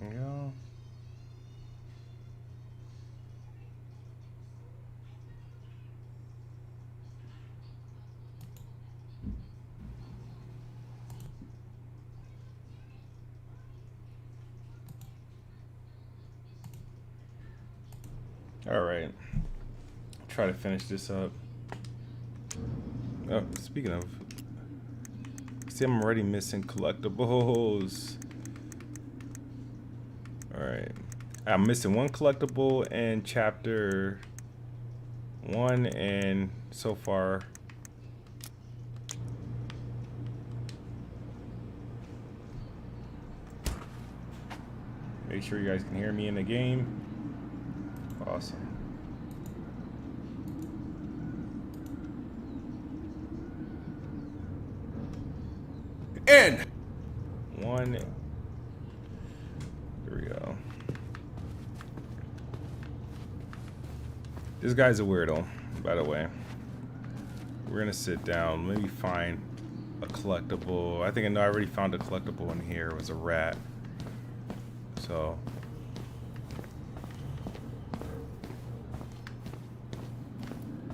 There we go. All right. Try to finish this up. Oh, speaking of, see, I'm already missing collectibles. All right, I'm missing one collectible in chapter 1, and so far, make sure you guys can hear me in the game. Awesome. In! One. Here we go. This guy's a weirdo, by the way. We're gonna sit down, maybe find a collectible. I think I know I already found a collectible in here. It was a rat. So.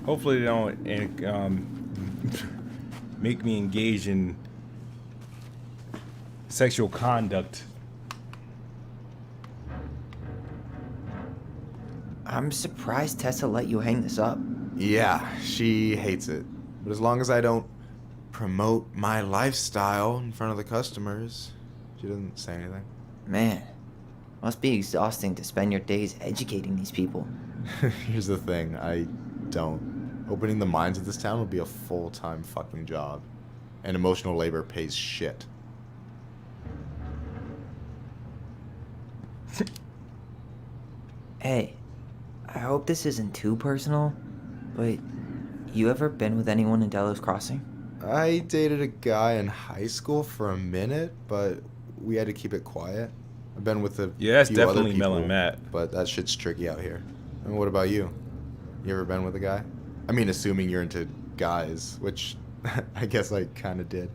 Hopefully they don't make me engage in sexual conduct. I'm surprised Tessa let you hang this up. Yeah, she hates it. But as long as I don't promote my lifestyle in front of the customers, she doesn't say anything. Man, must be exhausting to spend your days educating these people. Here's the thing, I don't. Opening the mines of this town would be a full-time fucking job. And emotional labor pays shit. Hey, I hope this isn't too personal, but you ever been with anyone in Delos Crossing? I dated a guy in high school for a minute, but we had to keep it quiet. I've been with a Yeah, that's few other definitely people, Mel and Matt. but that shit's tricky out here. And what about you? You ever been with a guy? I mean, assuming you're into guys, which I guess I kind of did.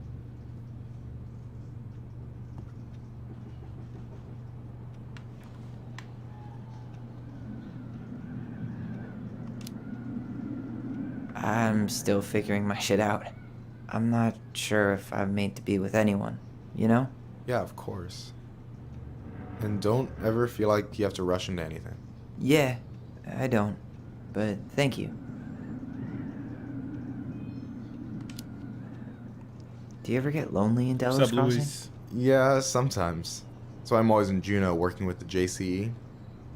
I'm still figuring my shit out. I'm not sure if I'm made to be with anyone, you know? Yeah, of course. And don't ever feel like you have to rush into anything. Yeah, I don't. But thank you. Do you ever get lonely in Delos What's up, Crossing? Luis? Yeah, sometimes. So I'm always in Juneau working with the JCE,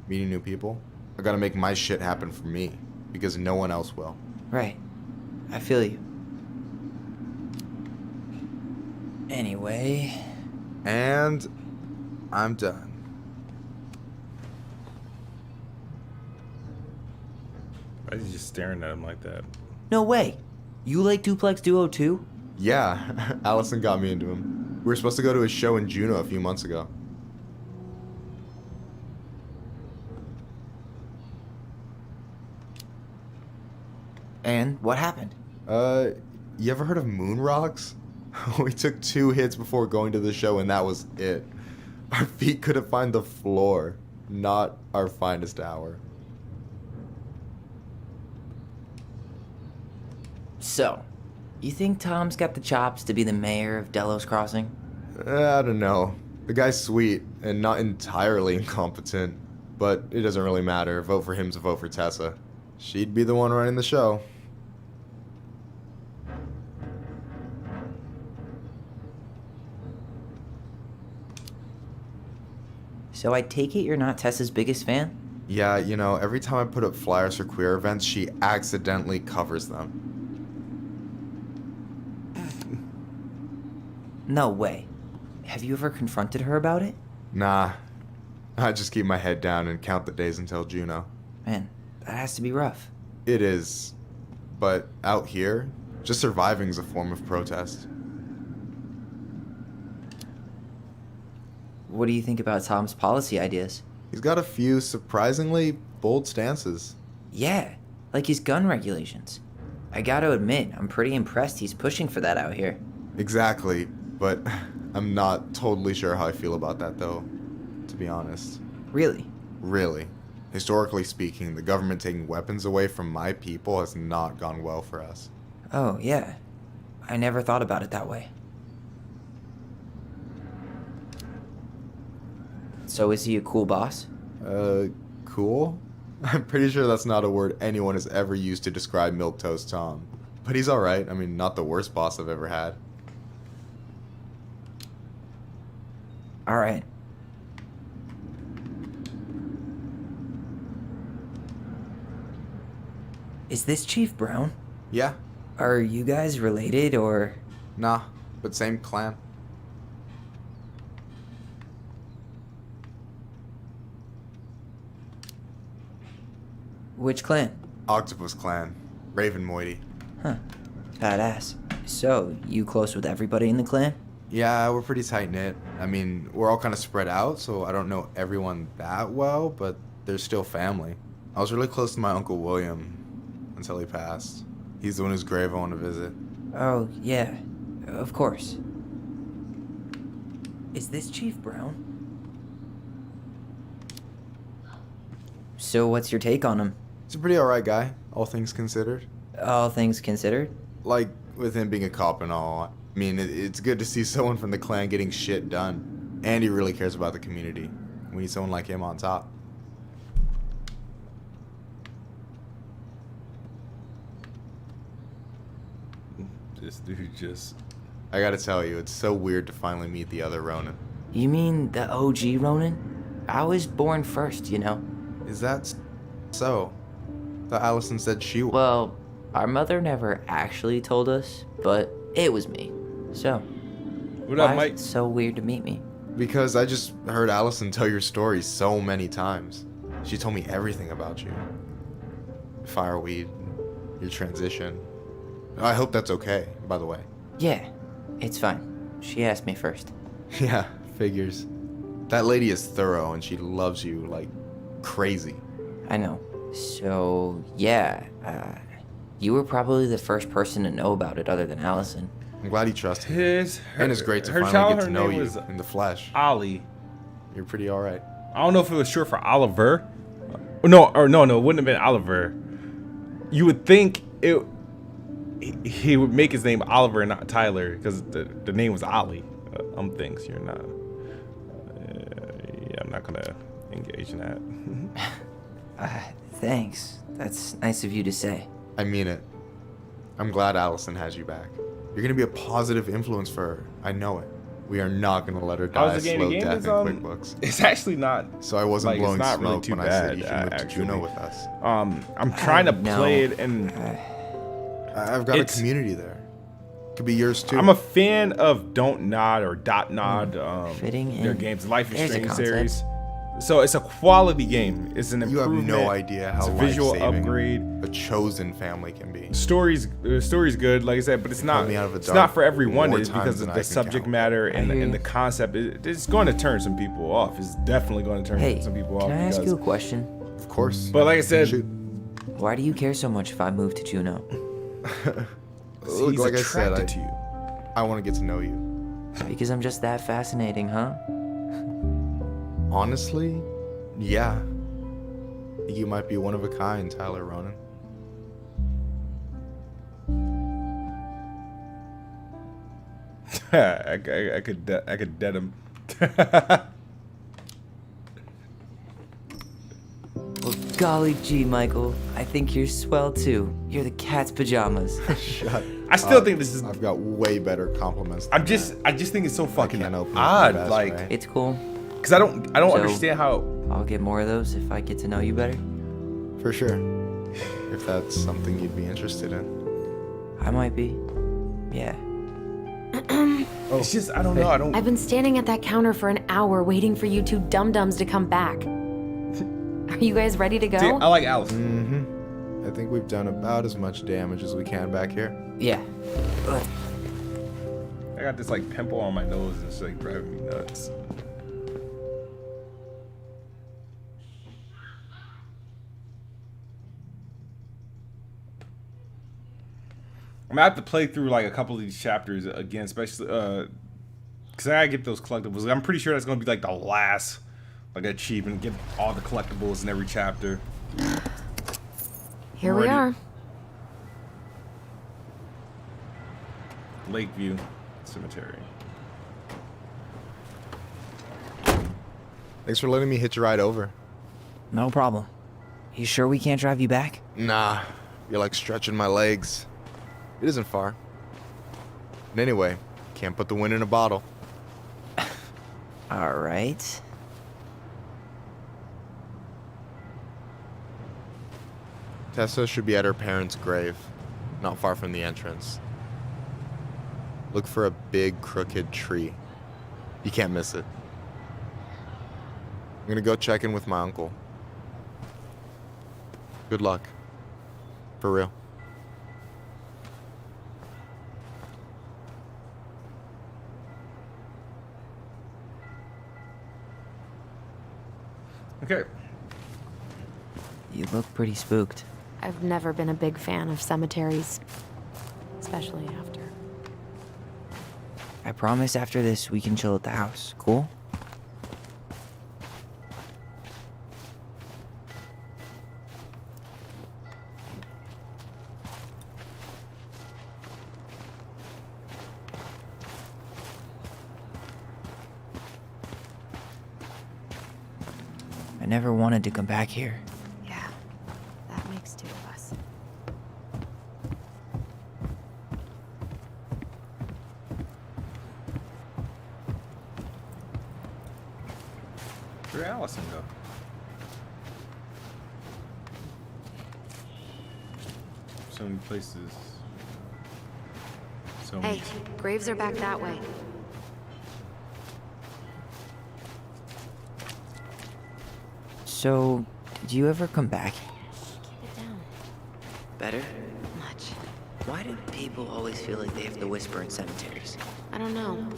meeting new people. I gotta make my shit happen for me, because no one else will. Right. I feel you. Anyway... And I'm done. Why is he just staring at him like that? No way! You like Duplex Duo too? Yeah, Allison got me into him. We were supposed to go to a show in Juneau a few months ago. And what happened? You ever heard of moon rocks? We took 2 hits before going to the show and that was it. Our feet couldn't find the floor. Not our finest hour. So, you think Tom's got the chops to be the mayor of Delos Crossing? I don't know. The guy's sweet and not entirely incompetent, but it doesn't really matter. A vote for him's a vote for Tessa. She'd be the one running the show. So I take it you're not Tessa's biggest fan? Yeah, you know, every time I put up flyers for queer events, she accidentally covers them. No way. Have you ever confronted her about it? Nah, I just keep my head down and count the days until Juneau. Man, that has to be rough. It is, but out here, just surviving's a form of protest. What do you think about Tom's policy ideas? He's got a few surprisingly bold stances. Yeah, like his gun regulations. I gotta admit, I'm pretty impressed he's pushing for that out here. Exactly, but I'm not totally sure how I feel about that though, to to be honest. Really? Really. Historically speaking, the government taking weapons away from my people has not gone well for us. Oh, yeah. I never thought about it that way. So is he a cool boss? Cool? I'm pretty sure that's not a word anyone has ever used to describe Milquetoast Tom. But he's alright. I mean, not the worst boss I've ever had. Alright. Is this Chief Brown? Yeah? Are you guys related, or...? Nah, but same clan. Which clan? Octopus clan. Raven Moiety. Huh. Badass. So, you close with everybody in the clan? Yeah, we're pretty tight-knit. I mean, we're all kind of spread out, so I don't know everyone that well, but they're still family. I was really close to my Uncle William until he passed. He's the one whose grave I want to visit. Oh, yeah. Of course. Is this Chief Brown? So what's your take on him? He's a pretty alright guy, all things considered. All things considered? Like, with him being a cop and all, I mean, it's good to see someone from the clan getting shit done. And he really cares about the community. We need someone like him on top. This dude just... I gotta tell you, it's so weird to finally meet the other Ronin. You mean the OG Ronin? I was born first, you know? Is that so? Thought Allison said she was. Well, our mother never actually told us, but it was me. So, What up, why Mike? is it so weird to meet me? Because I just heard Allison tell your story so many times. She told me everything about you. Fireweed, your transition. I hope that's okay, by the way. Yeah, it's fine. She asked me first. Yeah, figures. That lady is thorough and she loves you like crazy. I know. So, yeah, you were probably the first person to know about it other than Allison. I'm glad he trusted me. His... And it's great to her finally child, get her to know name you was in the flesh. Ollie. You're pretty alright. I don't know if it was short for Oliver. No, it wouldn't have been Oliver. You would think he would make his name Oliver and not Tyler because the name was Ollie. Thinks you're not. Yeah, I'm not gonna engage in that. Thanks. That's nice of you to say. I mean it. I'm glad Allison has you back. You're gonna be a positive influence for her. I know it. We are not gonna let her die a How's the game? slow The game death is, in QuickBooks. It's actually not. So I wasn't like, it's blowing not really smoke too when I said you should bad, move to actually. Juneau with us. I'm trying to No. play it, and I've got a It's- community there. Could be yours too. I'm a fan of Don't Nod or Dot Nod. Fitting Their in. games, Life is There's a Strange concept. series. So it's a quality game. It's an You have improvement. no idea how It's a visual life-saving upgrade. a chosen family can be. Story's good, like I said, but it's not. me out of a It's dark not for everyone. more It's times because than of I the can subject count. matter and hear and you. the concept. It's going to turn some people off. It's definitely going to turn Hey, some people can off. I ask because- you a question? Of course. But like I said, Shoot. Why do you care so much if I move to Juneau? Look, he's like I said, attracted to you. I want to get to know you. Because I'm just that fascinating, huh? Honestly, yeah. You might be one of a kind, Tyler Ronan. I could dead him. Well, golly gee, Michael. I think you're swell too. You're the cat's pajamas. Shut I still up. think this is. I've got way better compliments. Than I just think it's so fucking can't open up my odd, best like, way. It's cool. because I don't So- understand how. I'll get more of those if I get to know you better. that. For sure. If that's something you'd be interested in. I might be. Yeah. It's just I don't know. I don't. I've been standing at that counter for an hour waiting for you two dum-dums to come back. Are you guys ready to go? See, I like Allison. Mm-hmm. I think we've done about as much damage as we can back here. Yeah. I got this like pimple on my nose and it's like driving me nuts. I'm gonna have to play through like a couple of these chapters again, especially because I gotta get those collectibles. I'm pretty sure that's gonna be like the last like achievement, get all the collectibles in every chapter. Here we Alrighty. are. Lakeview Cemetery. Thanks for letting me hitch a ride over. No problem. You sure we can't drive you back? Nah, you're like stretching my legs. It isn't far. And anyway, can't put the wind in a bottle. All right. Tessa should be at her parents' grave, not far from the entrance. Look for a big crooked tree. You can't miss it. I'm gonna go check in with my uncle. Good luck. For real. Okay. You look pretty spooked. I've never been a big fan of cemeteries, especially after. I promise after this we can chill at the house. Cool? I never wanted to come back here. Yeah, that makes two of us. Where'd Allison go? So many places. So Hey, many. graves are back that way. So, did you ever come back? Keep it down. Better? Much. Why do people always feel like they have to whisper in cemeteries? I don't know.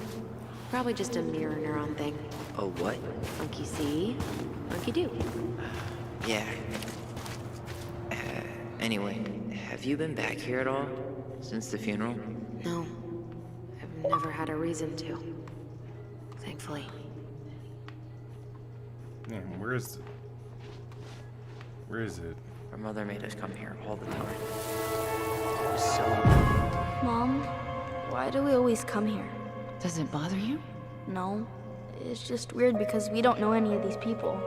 Probably just a mirror neuron thing. Oh, what? Monkey see, monkey do. Yeah. Anyway, have you been back here at all? Since the funeral? No, I've never had a reason to. Thankfully. Man, where is it? Where is it? Our mother made us come here all the time. So, Mom, why do we always come here? Does it bother you? No, it's just weird because we don't know any of these people.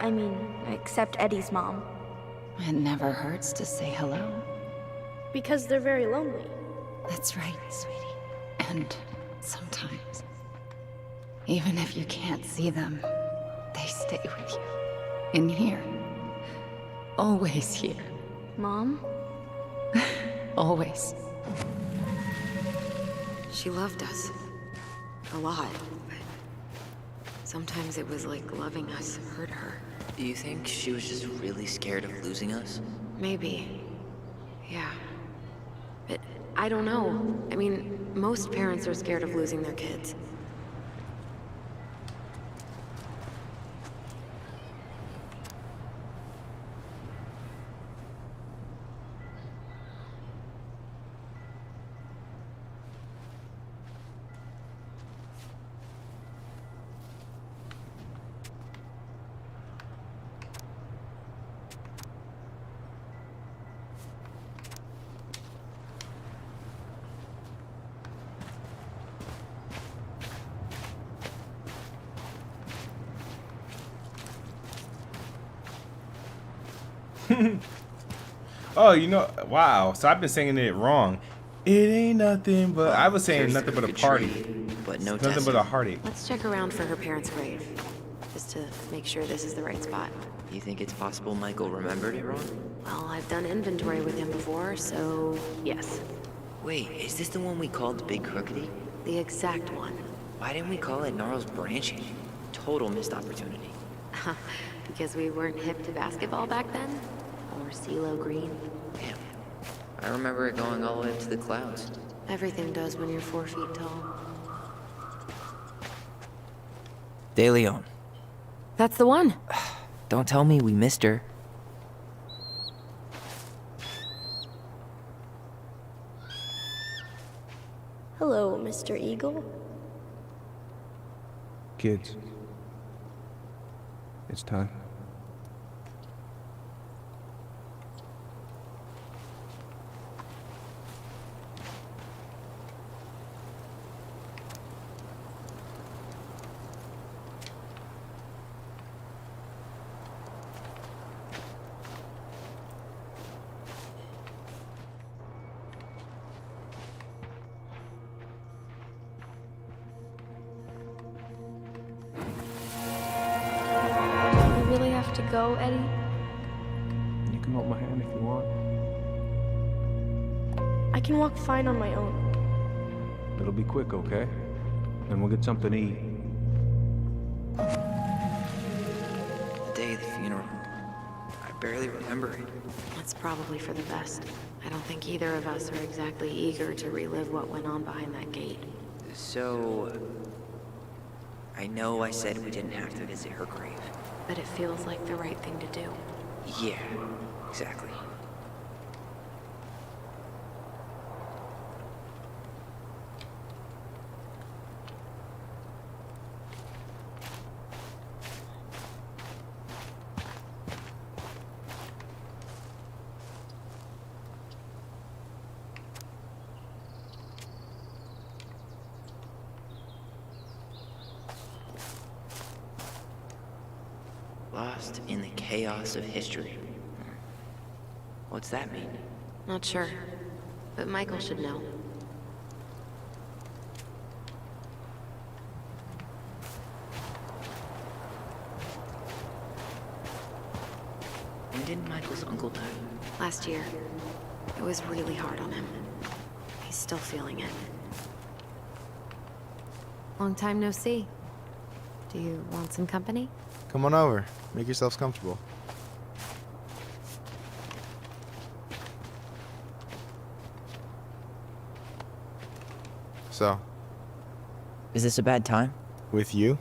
I mean, except Eddie's mom. It never hurts to say hello. Because they're very lonely. That's right, sweetie. And sometimes, even if you can't see them, they stay with you. In here. Always here. Mom? Always. She loved us. A lot. But sometimes it was like loving us hurt her. do you think she was just really scared of losing us? Maybe. Yeah. But I don't know. I mean, most parents are scared of losing their kids. Oh, you know, wow. So I've been saying it wrong. It ain't nothing but, I was saying Here's nothing the but a crooked party. tree, but no Nothing Tessa. but a heartache. Let's check around for her parents' grave. Just to make sure this is the right spot. You think it's possible Michael remembered it wrong? Well, I've done inventory with him before, so yes. Wait, is this the one we called Big Crookedy? The exact one. Why didn't we call it Gnarls Branching? Total missed opportunity. Because we weren't hip to basketball back then? Or CeeLo Green? Damn. I remember it going all the way up to the clouds. Everything does when you're 4 feet tall. De Leon. That's the one! Don't tell me we missed her. Hello, Mr. Eagle. Kids, It's time. We really have to go, Eddie? You can hold my hand if you want. I can walk fine on my own. It'll be quick, okay? Then we'll get something to eat. The day of the funeral. I barely remember it. That's probably for the best. I don't think either of us are exactly eager to relive what went on behind that gate. So... I know I said we didn't have to visit her grave. But it feels like the right thing to do. Yeah, exactly. Lost in the chaos of history. What's that mean? Not sure. But Michael should know. When did Michael's uncle die? Last year, it was really hard on him. He's still feeling it. Long time no see. Do you want some company? Come on over. Make yourselves comfortable. So, Is this a bad time? with you?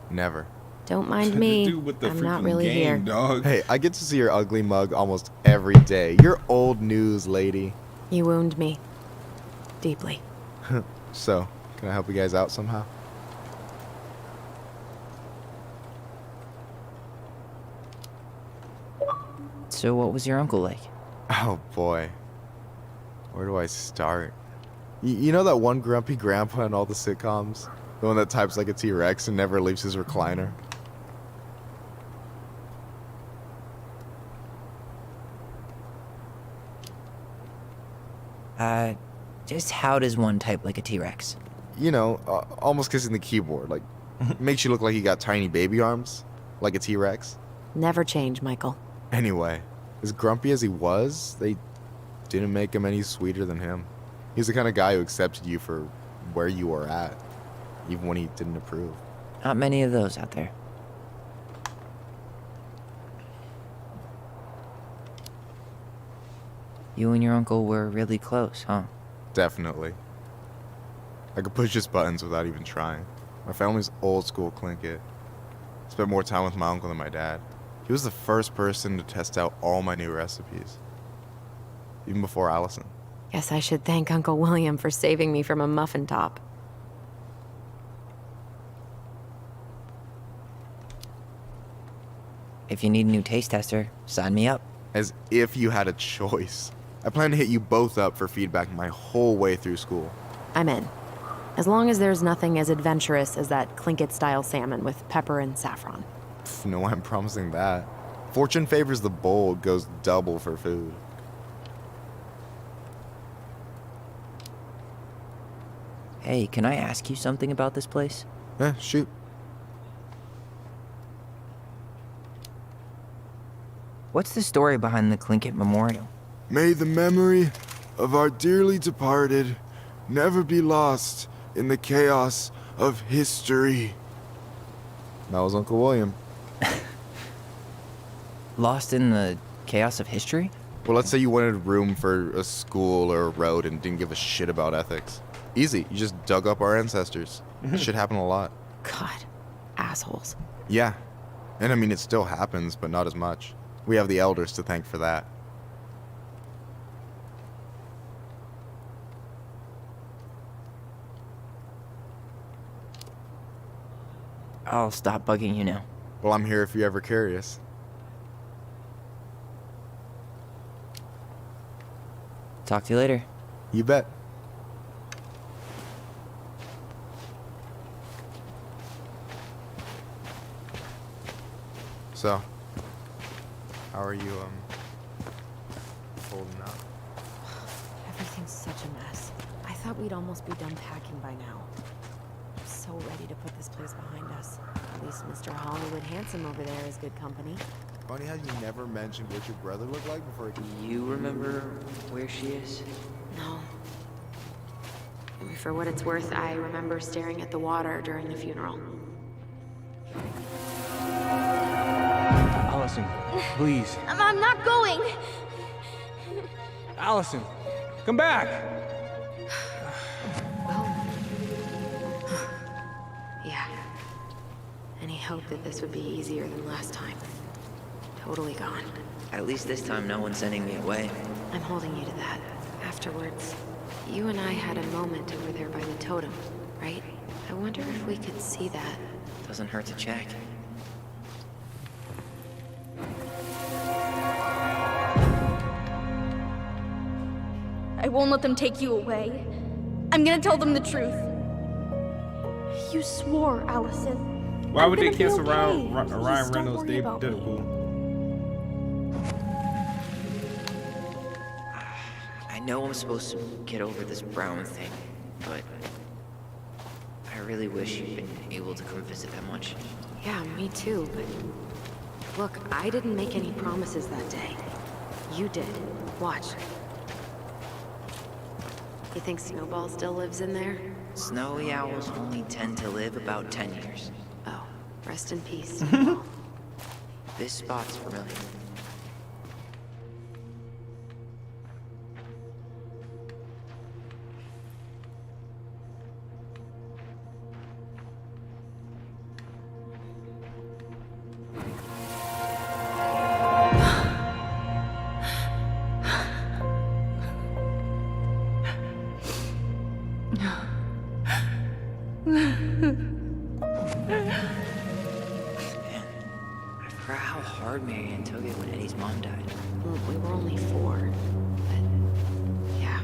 Never. Don't mind The me. dude with the I'm not freaking really game, here. dog. Hey, I get to see your ugly mug almost every day. You're old news, lady. You wound me. Deeply. So, can I help you guys out somehow? So what was your uncle like? Oh boy. Where do I start? You know that one grumpy grandpa in all the sitcoms? The one that types like a T-Rex and never leaves his recliner? Just how does one type like a T-Rex? You know, almost kissing the keyboard. Like, makes you look like you got tiny baby arms. Like a T-Rex. Never change, Michael. Anyway, as grumpy as he was, they didn't make him any sweeter than him. He's the kind of guy who accepted you for where you were at, even when he didn't approve. Not many of those out there. You and your uncle were really close, huh? Definitely. I could push his buttons without even trying. My family's old school Clinkit. Spent more time with my uncle than my dad. He was the first person to test out all my new recipes. Even before Allison. Guess I should thank Uncle William for saving me from a muffin top. If you need a new taste tester, sign me up. As if you had a choice. I plan to hit you both up for feedback my whole way through school. I'm in. As long as there's nothing as adventurous as that Clinkit-style salmon with pepper and saffron. Pff, no, I'm promising that. Fortune favors the bold, goes double for food. Hey, can I ask you something about this place? Shoot. What's the story behind the Clinkit Memorial? May the memory of our dearly departed never be lost in the chaos of history. That was Uncle William. Lost in the chaos of history? Well, let's say you wanted room for a school or a road and didn't give a shit about ethics. Easy, you just dug up our ancestors. That shit happened a lot. God, assholes. Yeah, and I mean, it still happens, but not as much. We have the elders to thank for that. I'll stop bugging you now. Well, I'm here if you're ever curious. Talk to you later. You bet. So, how are you, holding up? Everything's such a mess. I thought we'd almost be done packing by now. I'm so ready to put this place behind us. At least Mr. Hollywood Handsome over there is good company. Funny how you never mentioned what your brother looked like before he... You remember where she is? No. I mean, for what it's worth, I remember staring at the water during the funeral. Allison, please. I'm not going. Allison, come back. Well... yeah. Any hope that this would be easier than last time? Totally gone. At least this time no one's sending me away. I'm holding you to that. Afterwards, you and I had a moment over there by the totem, right? I wonder if we could see that. Doesn't hurt to check. I won't let them take you away. I'm gonna tell them the truth. You swore, Allison. Why would they I'm gonna be cancel okay. Ryan Please don't Reynolds' worry about me. Deadpool? I know I'm supposed to get over this Brown thing, but I really wish you'd been able to come visit that much. Yeah, me too, but... Look, I didn't make any promises that day. You did. Watch. You think Snowball still lives in there? Snowy owls only tend to live about 10 years. Oh, rest in peace, Snowball. This spot's familiar. Man, I forgot how hard Marianne took it when Eddie's mom died. Well, we were only 4, but... yeah.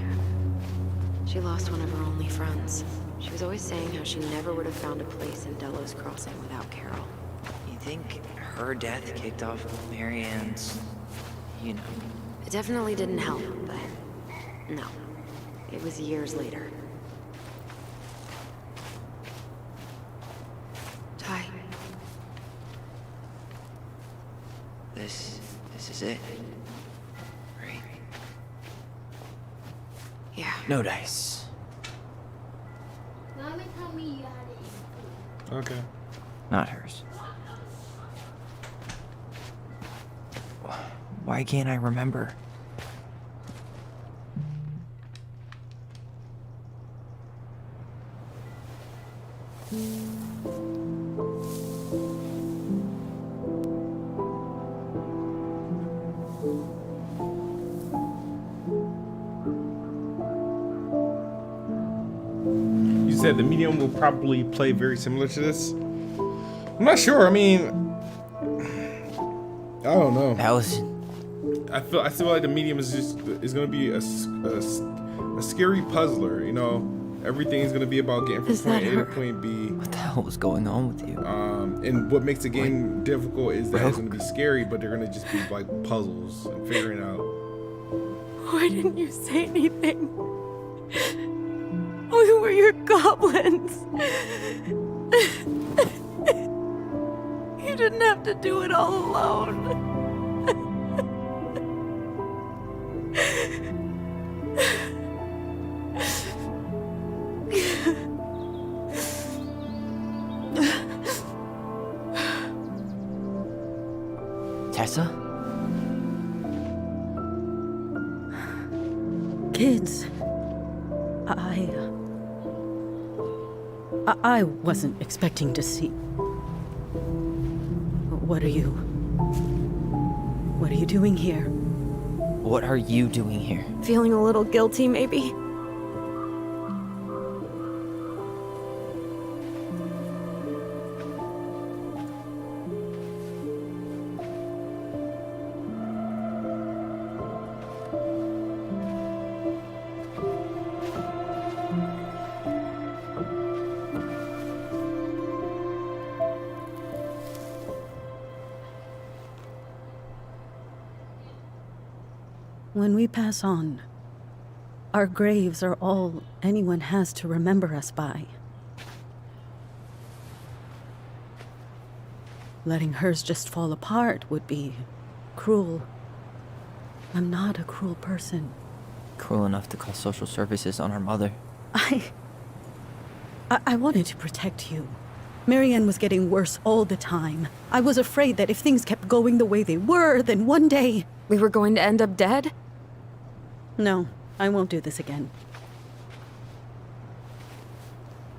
She lost one of her only friends. She was always saying how she never would have found a place in Delos Crossing without Carol. You think her death kicked off Marianne's, you know? It definitely didn't help, but... no. It was years later. Ty. This is it. Right? Yeah. No dice. Okay. Not hers. Why can't I remember? You said the medium will probably play very similar to this. I'm not sure. I mean, I don't know. Allison. I feel like the medium is gonna be a scary puzzler. You know, everything is gonna be about getting from Is point that A to her? point B. What the hell was going on with you? And what makes the game difficult is that it's gonna be scary, but they're gonna just be like puzzles and figuring out. Why didn't you say anything? We were your goblins. You didn't have to do it all alone. Tessa? Kids, I wasn't expecting to see. What are you doing here? What are you doing here? Feeling a little guilty, maybe? when we pass on, our graves are all anyone has to remember us by. Letting hers just fall apart would be cruel. I'm not a cruel person. Cruel enough to call social services on our mother. I wanted to protect you. Marianne was getting worse all the time. I was afraid that if things kept going the way they were, then one day... We were going to end up dead? No, I won't do this again.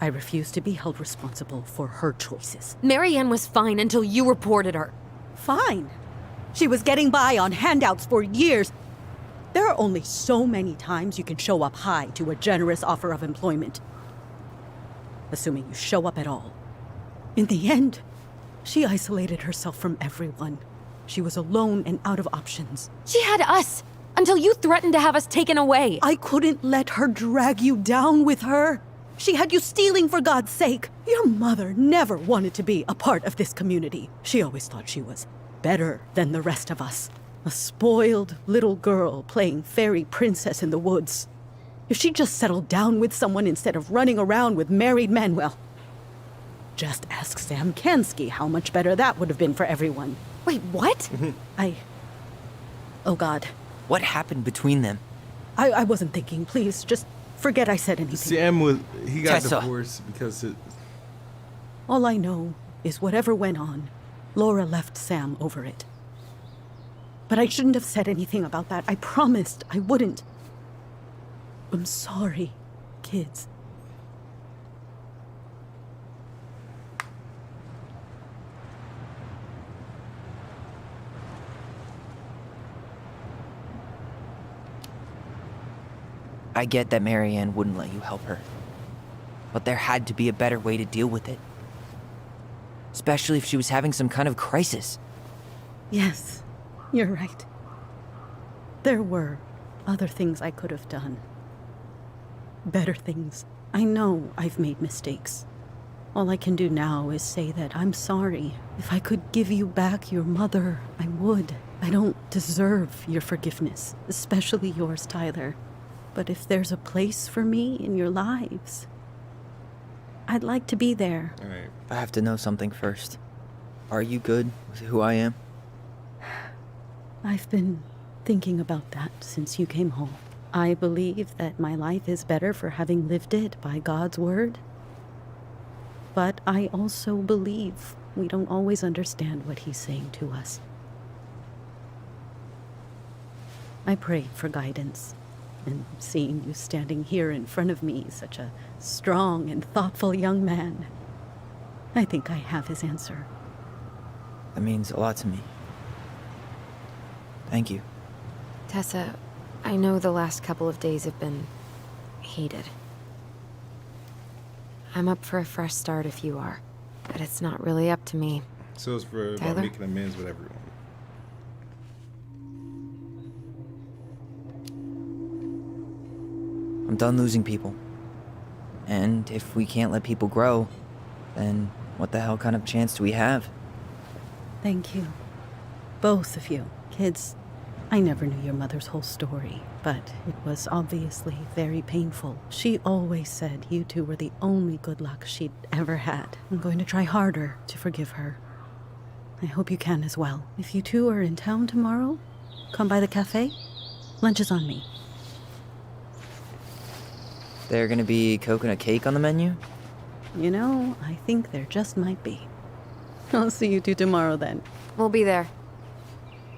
I refuse to be held responsible for her choices. Marianne was fine until you reported her. Fine. She was getting by on handouts for years. There are only so many times you can show up high to a generous offer of employment. Assuming you show up at all. In the end, she isolated herself from everyone. She was alone and out of options. She had us, until you threatened to have us taken away. I couldn't let her drag you down with her. She had you stealing for God's sake. Your mother never wanted to be a part of this community. She always thought she was better than the rest of us. A spoiled little girl playing fairy princess in the woods. If she just settled down with someone instead of running around with married men, well... Just ask Sam Kansky how much better that would have been for everyone. Wait, what? Oh, God. What happened between them? I wasn't thinking. Please, just forget I said anything. Sam he got Tessa. divorced because All I know is whatever went on, Laura left Sam over it. But I shouldn't have said anything about that. I promised I wouldn't. I'm sorry, kids. I get that Marianne wouldn't let you help her. But there had to be a better way to deal with it. Especially if she was having some kind of crisis. Yes, you're right. There were other things I could have done. Better things. I know I've made mistakes. All I can do now is say that I'm sorry. If I could give you back your mother, I would. I don't deserve your forgiveness, especially yours, Tyler. But if there's a place for me in your lives, I'd like to be there. all right. I have to know something first. Are you good with who I am? I've been thinking about that since you came home. I believe that my life is better for having lived it by God's word. But I also believe we don't always understand what he's saying to us. I pray for guidance. And seeing you standing here in front of me, such a strong and thoughtful young man, I think I have his answer. That means a lot to me. Thank you. Tessa, I know the last couple of days have been heated. I'm up for a fresh start if you are, but it's not really up to me. So it's for about Tyler? making amends with everyone. I'm done losing people. And if we can't let people grow, then what the hell kind of chance do we have? Thank you. Both of you. Kids, I never knew your mother's whole story, but it was obviously very painful. She always said you two were the only good luck she'd ever had. I'm going to try harder to forgive her. I hope you can as well. If you two are in town tomorrow, come by the cafe. Lunch is on me. There gonna be coconut cake on the menu? You know, I think there just might be. I'll see you two tomorrow then. We'll be there.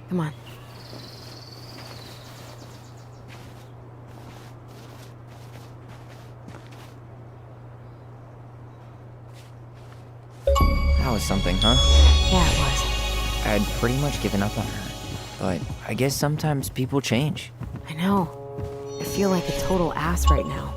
Come on. That was something, huh? Yeah, it was. I'd pretty much given up on her. But I guess sometimes people change. I know. I feel like a total ass right now.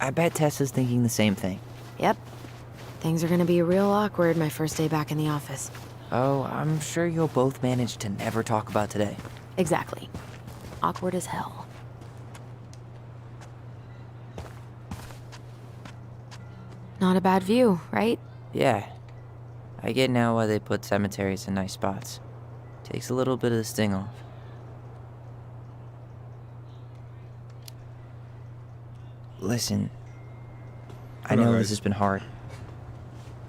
I bet Tessa's thinking the same thing. Yep. Things are gonna be real awkward my first day back in the office. Oh, I'm sure you'll both manage to never talk about today. Exactly. Awkward as hell. Not a bad view, right? Yeah. I get now why they put cemeteries in nice spots. Takes a little bit of the sting off. Listen, I Hold on, know guys. this has been hard.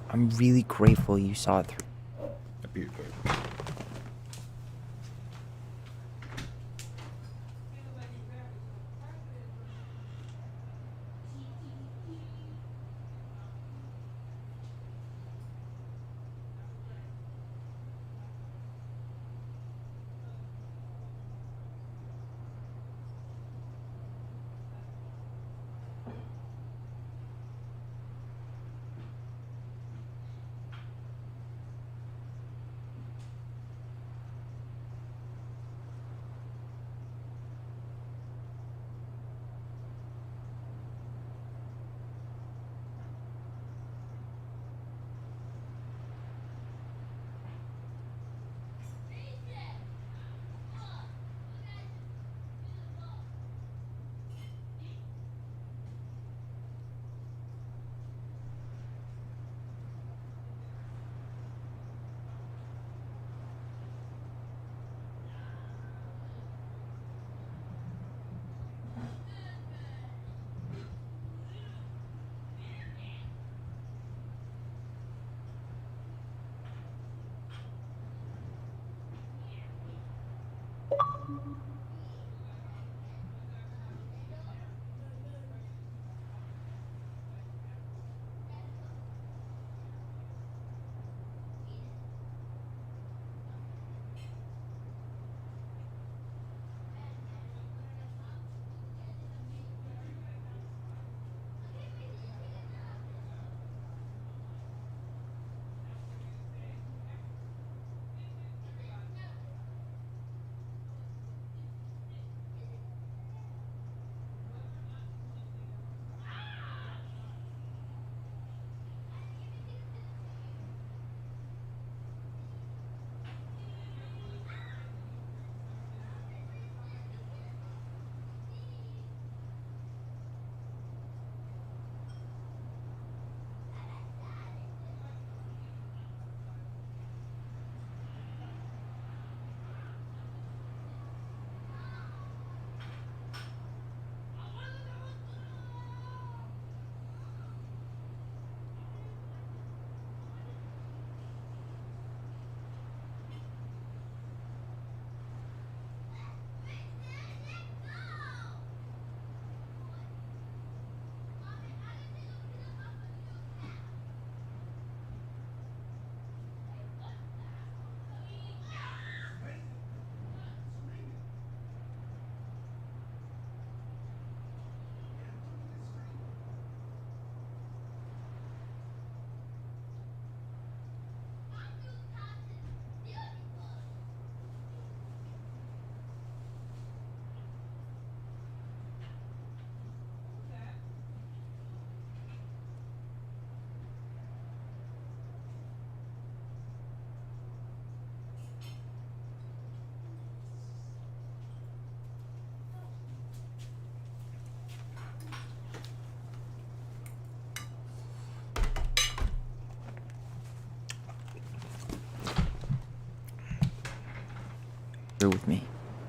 I'm really grateful you saw it through. That'd be good. With me.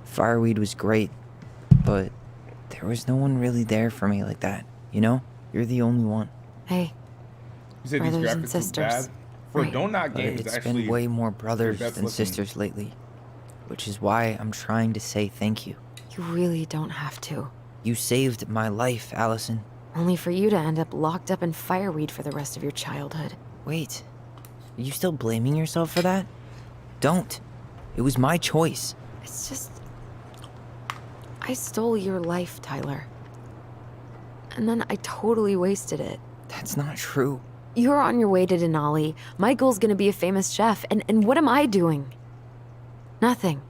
Fireweed was great, but there was no one really there for me like that, you know? You're the only one. Hey, You said these brothers and graphics sisters. was bad. For a Right. Don't Knock But game, it's actually been way more brothers best than looking. sisters lately, which is why I'm trying to say thank you. You really don't have to. You saved my life, Allison. Only for you to end up locked up in fireweed for the rest of your childhood. Wait, are you still blaming yourself for that? Don't. It was my choice. It's just... I stole your life, Tyler. And then I totally wasted it. That's not true. You're on your way to Denali. Michael's gonna be a famous chef, and what am I doing? Nothing.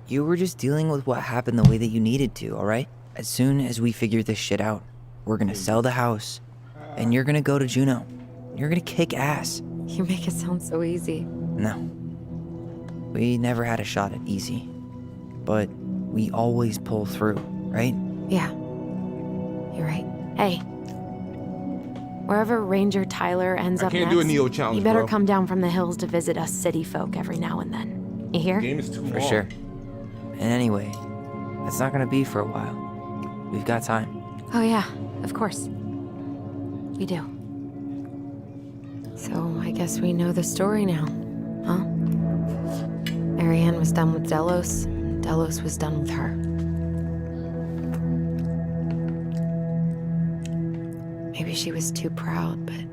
You were just dealing with what happened the way that you needed to, alright? As soon as we figure this shit out, we're gonna sell the house, and you're gonna go to Juneau. You're gonna kick ass. You make it sound so easy. No. We never had a shot at easy. But we always pull through, right? Yeah. You're right. Hey. Wherever Ranger Tyler ends I up can't next, do a Neo challenge, you better bro. come down from the hills to visit us city folk every now and then. You hear? Game is too For long. sure. And anyway, that's not gonna be for a while. We've got time. Oh yeah, of course. We do. So I guess we know the story now, huh? Marianne was done with Delos, and Delos was done with her. Maybe she was too proud, but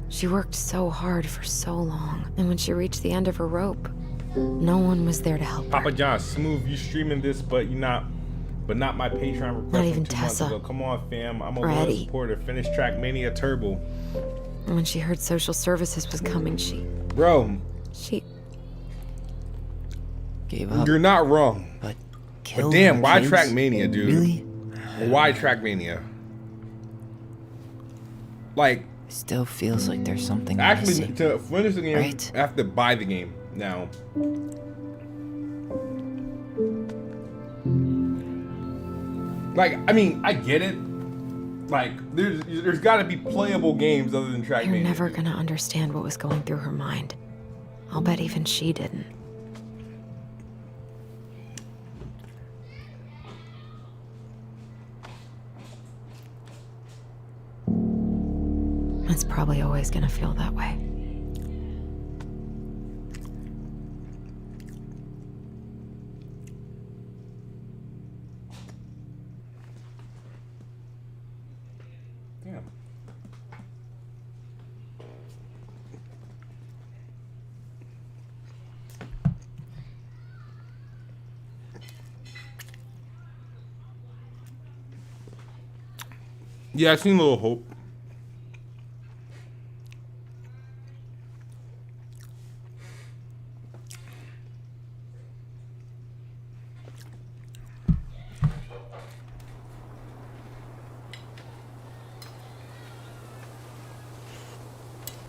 she worked so hard for so long, and when she reached the end of her rope, no one was there to help Papa her. John, smooth. You streaming this, but not my Patreon request Not from even 2 months Tessa. ago. Come on, fam. I'm a Or loyal Eddie. supporter. Finish Trackmania Turbo, And when she heard social services was coming, bro. she Gave up. You're not wrong. But But killed damn, her why kids? Trackmania, dude? Really? Why Trackmania? Like, Still feels like there's something actually, missing. to finish the game, Right. I have to buy the game now. Like, I mean, I get it. Like, there's got to be playable games other than Trackmania. You're never gonna understand what was going through her mind. I'll bet even she didn't. It's probably always gonna feel that way. Damn. Yeah, I've seen Little Hope.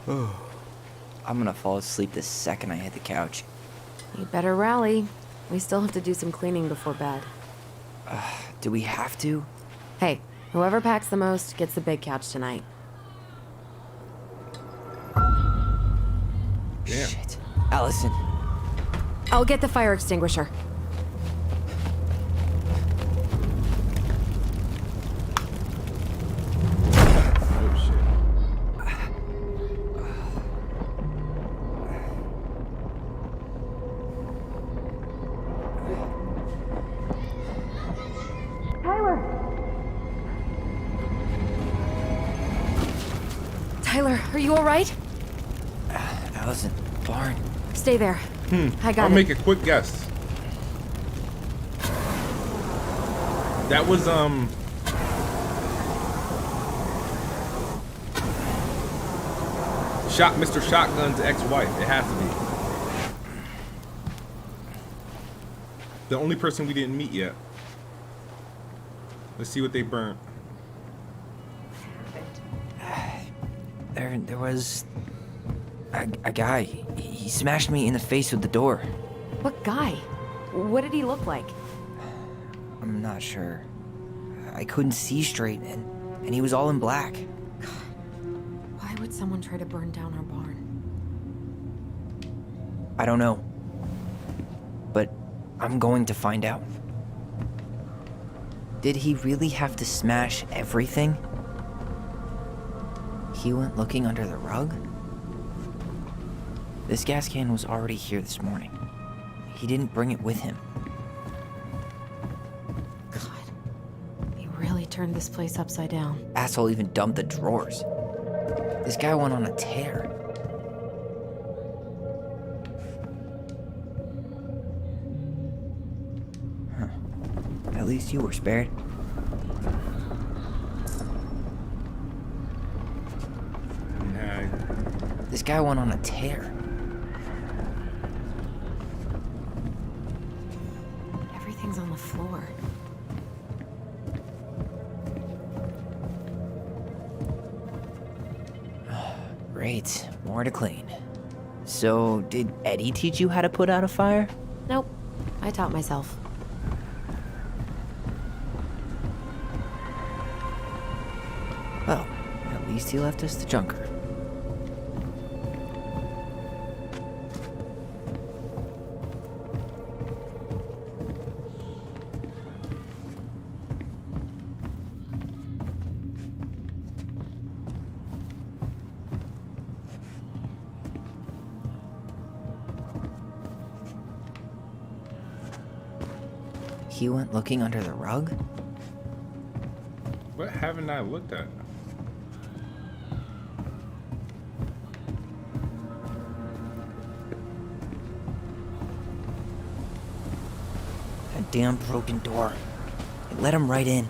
I'm gonna fall asleep the second I hit the couch. You better rally. We still have to do some cleaning before bed. Do we have to? Hey, whoever packs the most gets the big couch tonight. Damn. Shit. Allison. I'll get the fire extinguisher. Oh shit. Tyler, are you all right? Allison. Barn. Stay there. I got I'll it. make a quick guess. That was Mr. Shotgun's ex-wife. It has to be. The only person we didn't meet yet. Let's see what they burnt. There was a guy. He smashed me in the face with the door. What guy? What did he look like? I'm not sure. I couldn't see straight, and he was all in black. Why would someone try to burn down our barn? I don't know. But I'm going to find out. Did he really have to smash everything? He went looking under the rug? This gas can was already here this morning. He didn't bring it with him. God, he really turned this place upside down. Asshole even dumped the drawers. This guy went on a tear. Huh. At least you were spared. Nah, This guy went on a tear. Everything's on the floor. Great, more to clean. So, did Eddie teach you how to put out a fire? Nope. I taught myself. least he left us the junker. He went looking under the rug? What haven't I looked at? That damn broken door. It let him right in.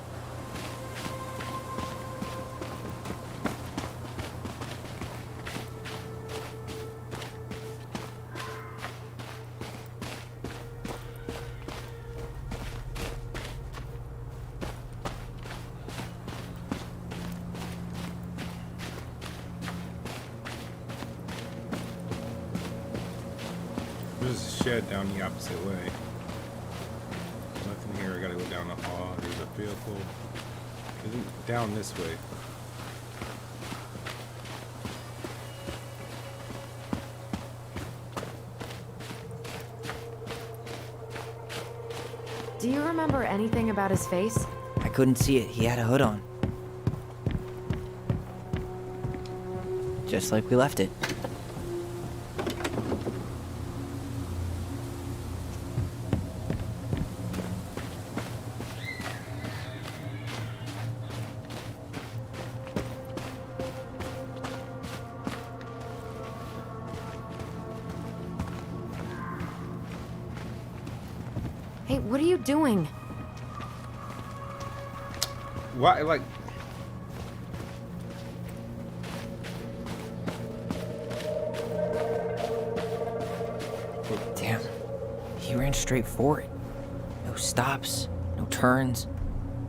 There's a shed down the opposite way. Nothing here. I gotta go down the hall. There's a vehicle. Down this way. Do you remember anything about his face? I couldn't see it. He had a hood on. Just like we left it. Hey, what are you doing? Why, like... Damn. He ran straight for it. No stops, no turns.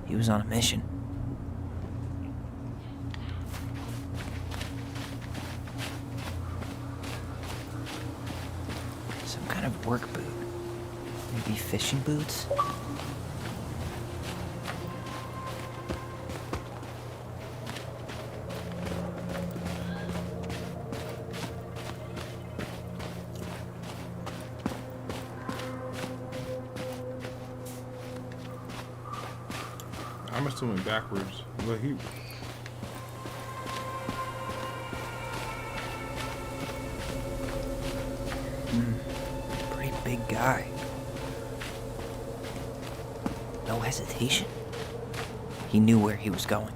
He was on a mission. Some kind of work boot. Maybe fishing boots? I'm assuming backwards. Well, he... Pretty big guy. No hesitation. He knew where he was going.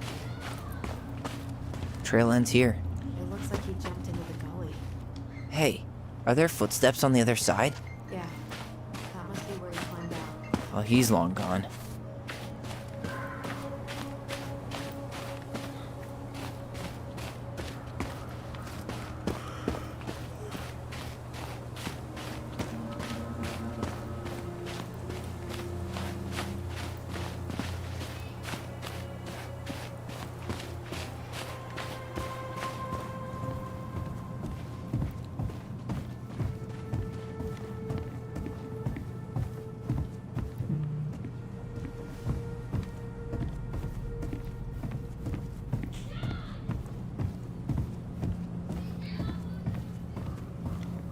Trail ends here. It looks like he jumped into the gully. Hey, are there footsteps on the other side? Yeah, that must be where he climbed out. Well, he's long gone.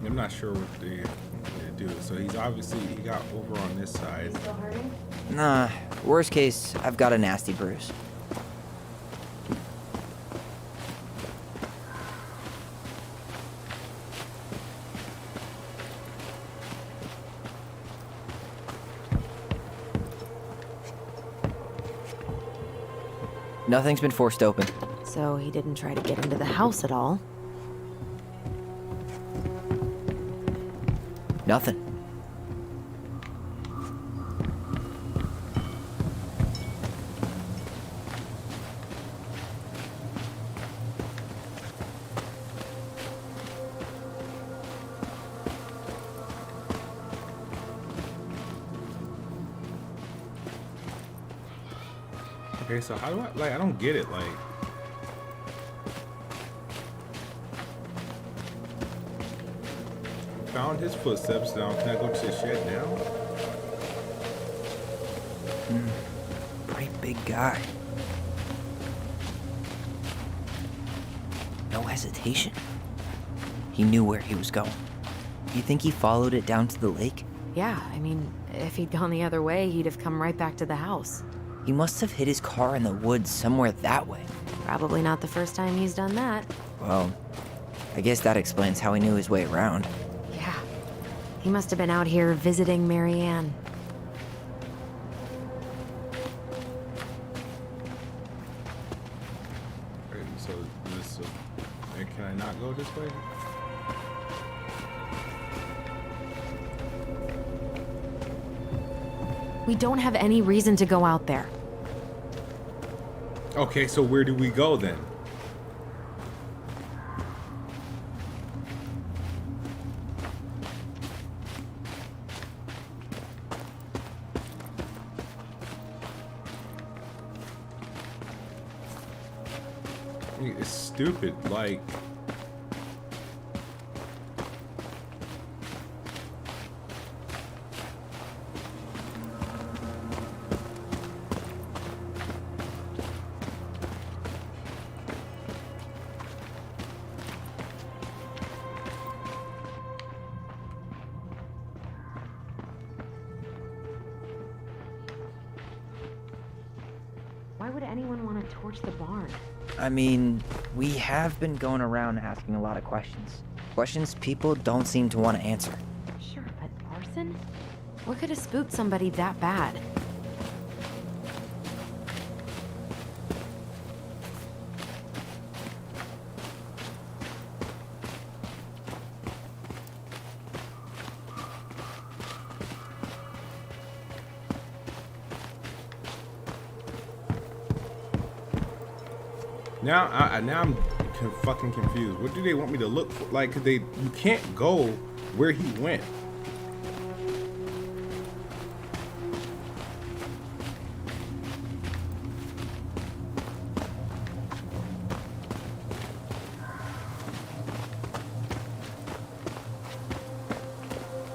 I'm not sure what they do. So he's obviously, he got over on this side. Still hurting? Nah, worst case, I've got a nasty bruise. Nothing's been forced open. So he didn't try to get into the house at all. Nothing. Okay, so how do I, like, I don't get it, like... Found his footsteps down. Can I go to the shed now? Pretty big guy. hesitation. He knew where he was going. You think he followed it down to the lake? Yeah, I mean, if he'd gone the other way, he'd have come right back to the house. He must have hid his car in the woods somewhere that way. Probably not the first time he's done that. Well, I guess that explains how he knew his way around. Yeah. He must have been out here visiting Marianne. Right, so this, can I not go this way? We don't have any reason to go out there. Okay, so where do we go then? I mean, it's stupid, like... Why would anyone want to torch the barn? I mean, we have been going around asking a lot of questions. Questions people don't seem to want to answer. Sure, but arson? What could have spooked somebody that bad? Now I'm fucking confused. What do they want me to look for? Like, 'cause you can't go where he went.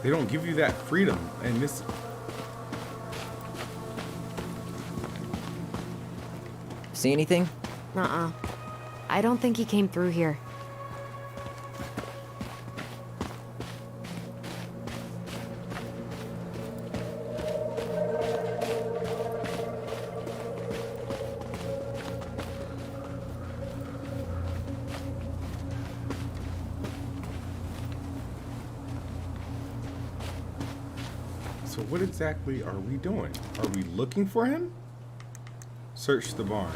They don't give you that freedom, and this. See anything? Uh-uh. I don't think he came through here. So what exactly are we doing? Are we looking for him? Search the barn.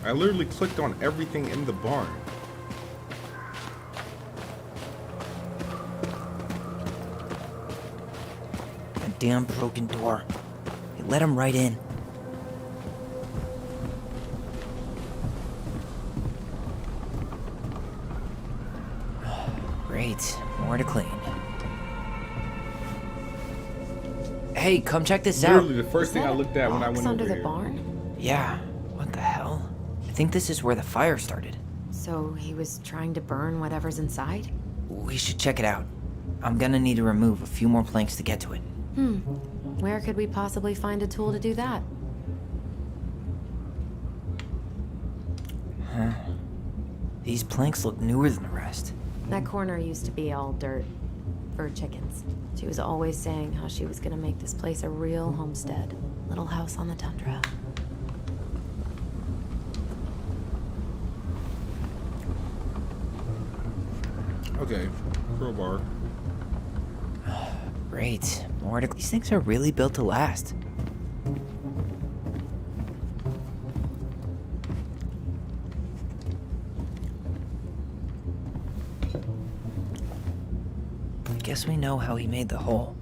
I literally clicked on everything in the barn. A damn broken door. It let him right in. Great. More to clean. Hey, come check this out. Literally the first thing I looked at when I went under over the here. barn? Yeah. What the hell? I think this is where the fire started. So he was trying to burn whatever's inside? We should check it out. I'm gonna need to remove a few more planks to get to it. Where could we possibly find a tool to do that? These planks look newer than the rest. That corner used to be all dirt for chickens. She was always saying how she was gonna make this place a real homestead. Little house on the tundra. Okay, crowbar. Great. More to... These things are really built to last. Guess we know how he made the hole.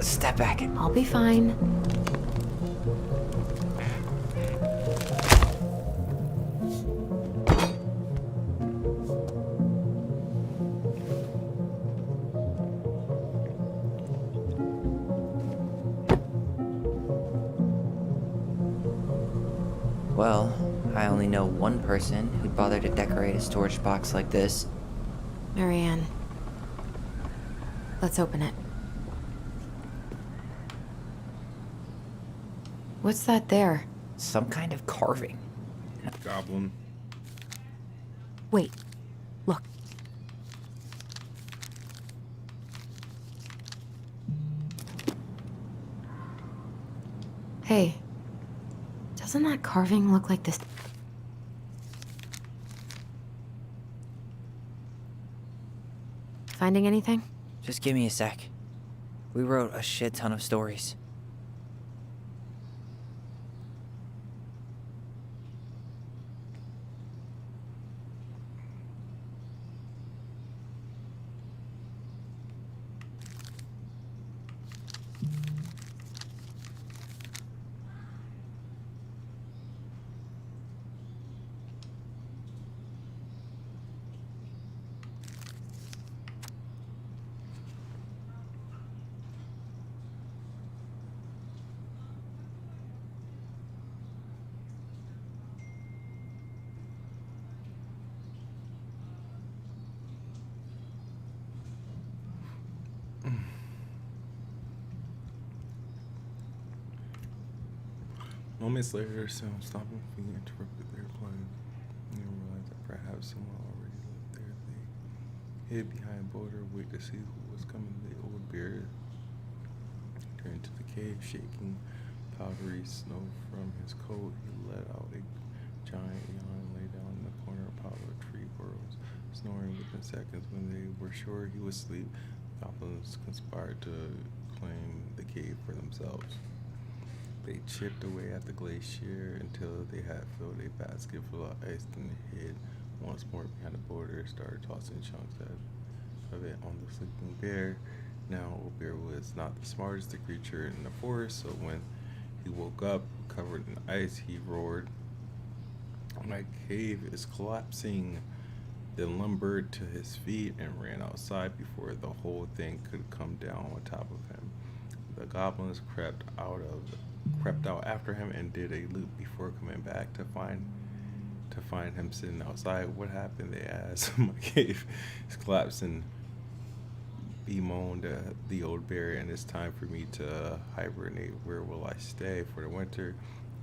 Step back. I'll be fine. Well, I only know one person who'd bother to decorate a storage box like this. Marianne, let's open it. What's that there? Some kind of carving. Goblin. Wait, look. Hey, doesn't that carving look like this? Finding anything? Just give me a sec. We wrote a shit ton of stories. Moments later, sound stopped being interrupted their plane. They realized that perhaps someone already lived there. They hid behind a boulder, wait to see who was coming. The old bear turned to the cave, shaking powdery snow from his coat. He let out a giant yawn and lay down in the corner of a pile of tree burrows, snoring within seconds. When they were sure he was asleep, goblins conspired to claim the cave for themselves. They chipped away at the glacier until they had filled a basket full of ice and hid once more behind the boulder, started tossing chunks of it on the sleeping bear. Now, old bear was not the smartest creature in the forest, so when he woke up, covered in ice, he roared, "My cave is collapsing!" Then lumbered to his feet and ran outside before the whole thing could come down on top of him. The goblins crept out after him and did a loop before coming back to find him sitting outside. "What happened?" they asked. "My cave is collapsing," bemoaned the old bear, "and it's time for me to hibernate. Where will I stay for the winter?"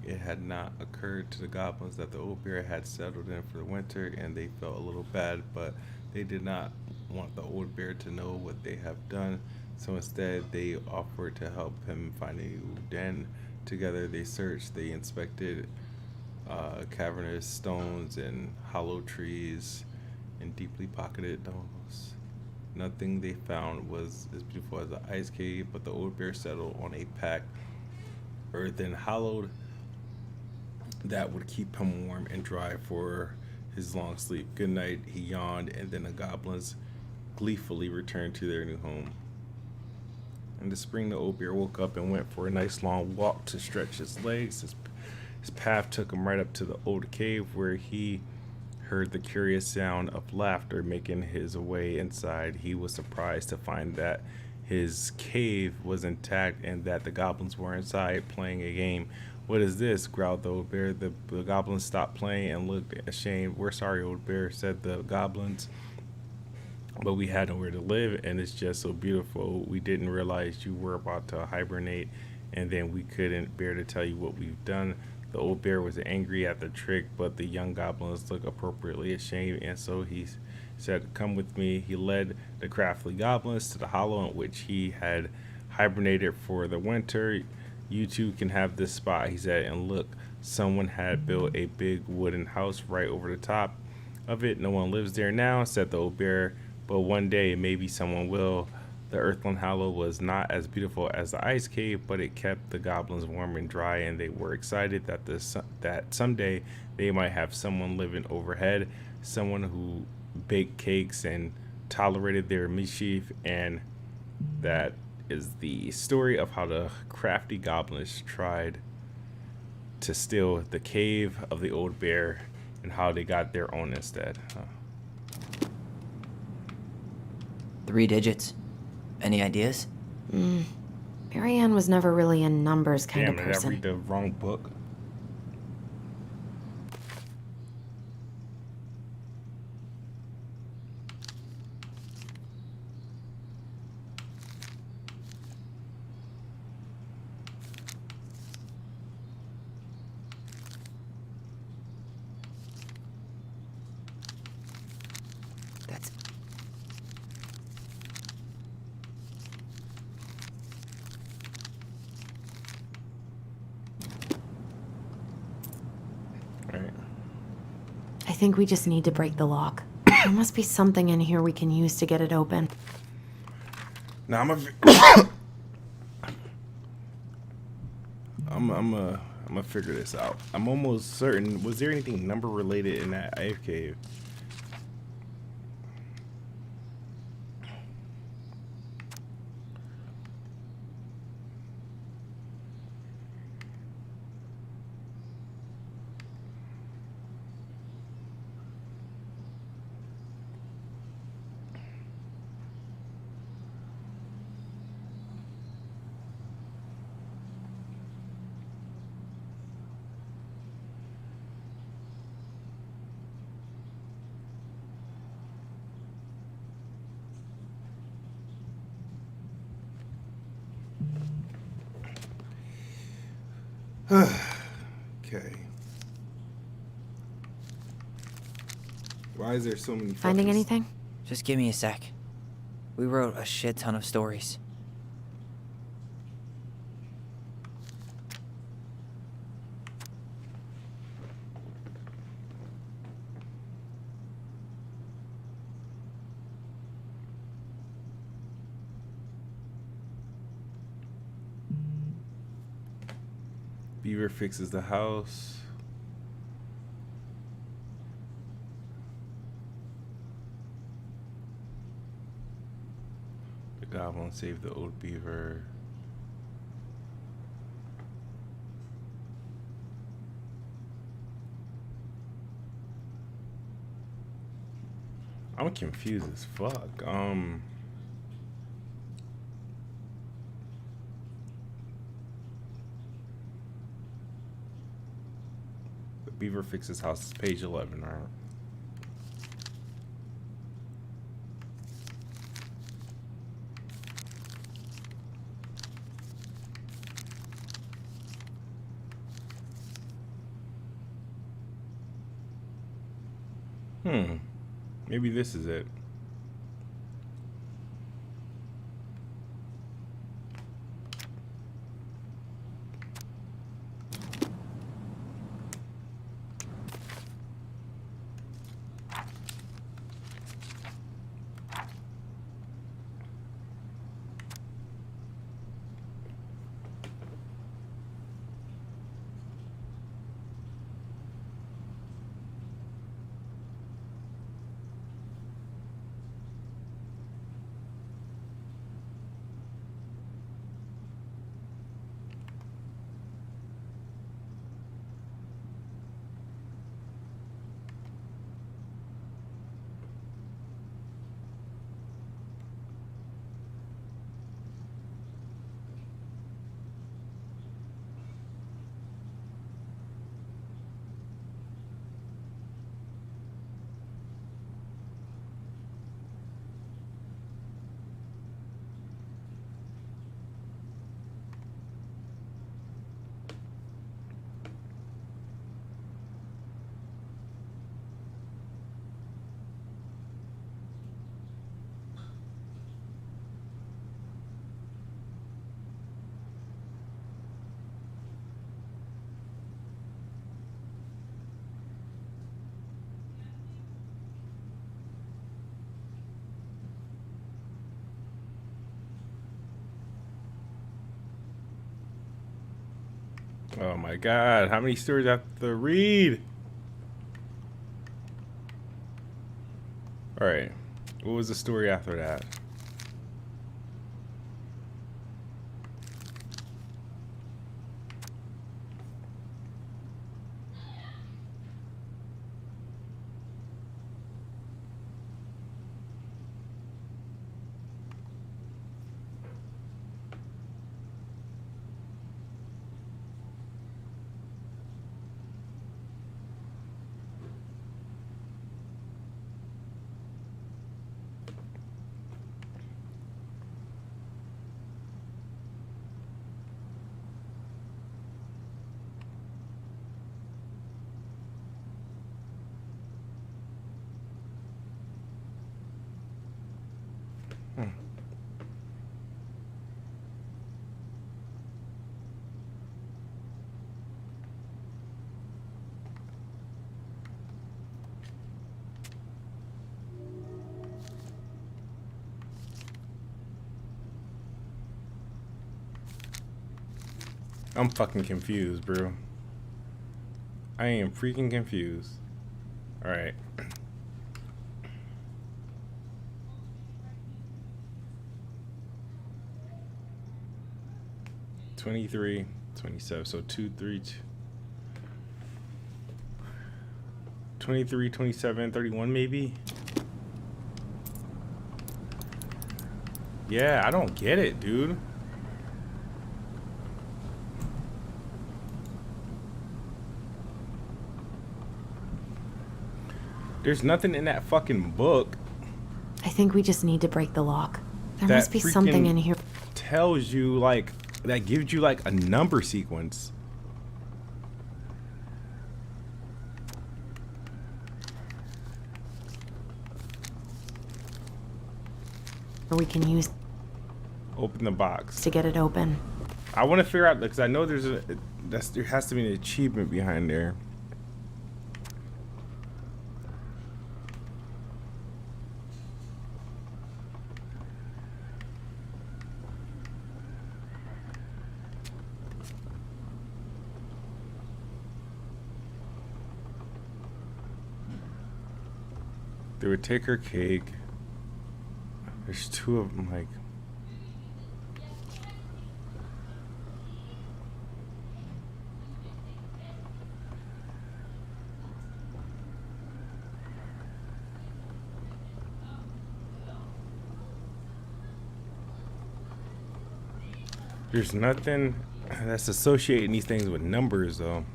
It had not occurred to the goblins that the old bear had settled in for the winter, and they felt a little bad, but they did not want the old bear to know what they have done, so instead they offered to help him find a new den. Together they searched, they inspected cavernous stones and hollow trees and deeply pocketed tunnels. Nothing they found was as beautiful as the ice cave, but the old bear settled on a packed earthen hollowed that would keep him warm and dry for his long sleep. "Good night," he yawned, and then the goblins gleefully returned to their new home. In the spring, the old bear woke up and went for a nice long walk to stretch his legs. His path took him right up to the old cave, where he heard the curious sound of laughter making his way inside. He was surprised to find that his cave was intact and that the goblins were inside playing a game. "What is this?" growled the old bear. The goblins stopped playing and looked ashamed. "We're sorry, old bear," said the goblins, "but we had nowhere to live, and it's just so beautiful. We didn't realize you were about to hibernate, and then we couldn't bear to tell you what we've done." The old bear was angry at the trick, but the young goblins looked appropriately ashamed, and so he said, "Come with me." He led the crafty goblins to the hollow in which he had hibernated for the winter. "You two can have this spot," he said, and look, someone had built a big wooden house right over the top of it. "No one lives there now," said the old bear, "but one day maybe someone will." The earthland hollow was not as beautiful as the ice cave, but it kept the goblins warm and dry, and they were excited that someday they might have someone living overhead, someone who baked cakes and tolerated their mischief. And that is the story of how the crafty goblins tried to steal the cave of the old bear and how they got their own instead. 3 digits. Any ideas? Marianne was never really a numbers kind Damn, of did I person. read the wrong book? think we just need to break the lock. There must be something in here we can use to get it open. Now I'm gonna figure this out. I'm almost certain. Was there anything number related in that AFK? Okay. Why is there so many Finding fuckers? anything? Just give me a sec. We wrote a shit ton of stories. Beaver fixes the house. The goblin saved the old beaver. I'm confused as fuck. The beaver fixes house is page 11, alright. Maybe this is it. Oh my god, how many stories I have to read? Alright, what was the story after that? I'm fucking confused, bro. I am freaking confused. All right. 23, 27. So 2, 3, 2. 23, 27, 31 maybe? Yeah, I don't get it, dude. There's nothing in that fucking book I think we just need to break the lock. There that must be something freaking in here. tells you, like, that gives you, like, a number sequence. We can use Open the box. to get it open. I want to figure out, because I know there has to be an achievement behind there. They would take her cake. There's 2 of them, like. There's nothing that's associating these things with numbers, though.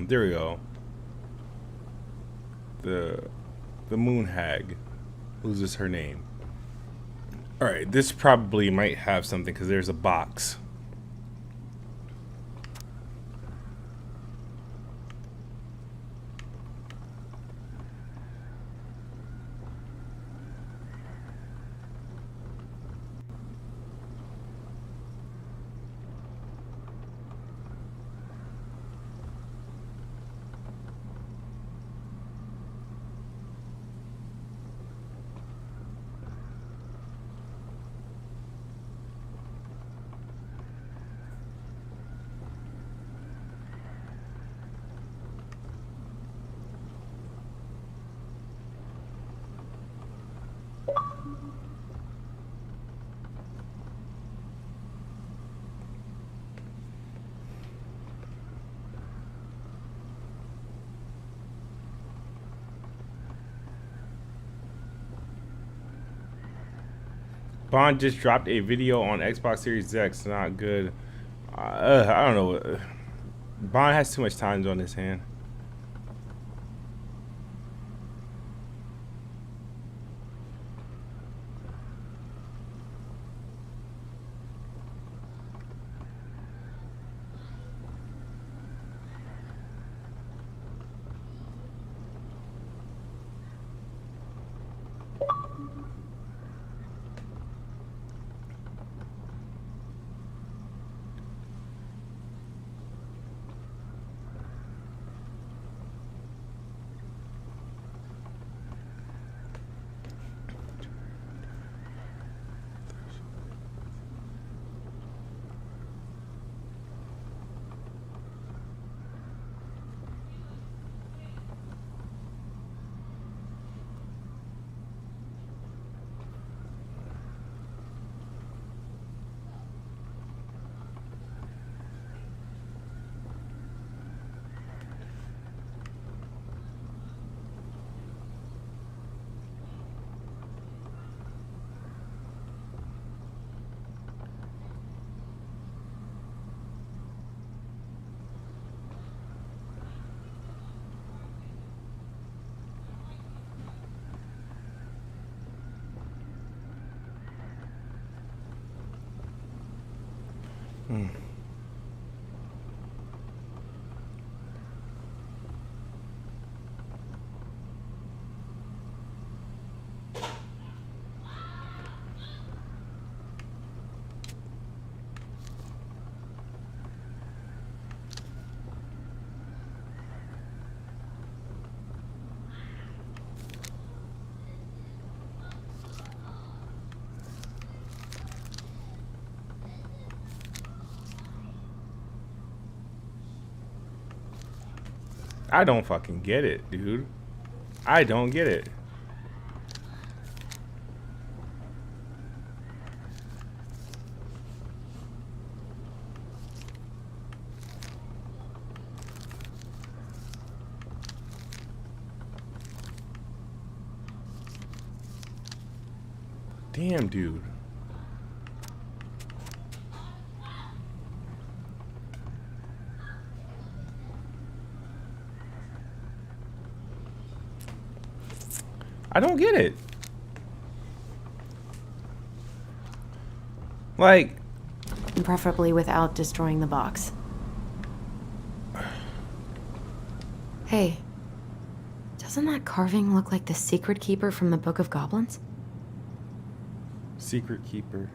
There we go. The moon hag. Who's this her name? Alright, this probably might have something because there's a box. Bond just dropped a video on Xbox Series X. Not good. I don't know. Bond has too much time on his hand. I don't fucking get it, dude. I don't get it. Damn, dude. I don't get it. Like, Preferably without destroying the box. Hey, doesn't that carving look like the secret keeper from the Book of Goblins? secret keeper.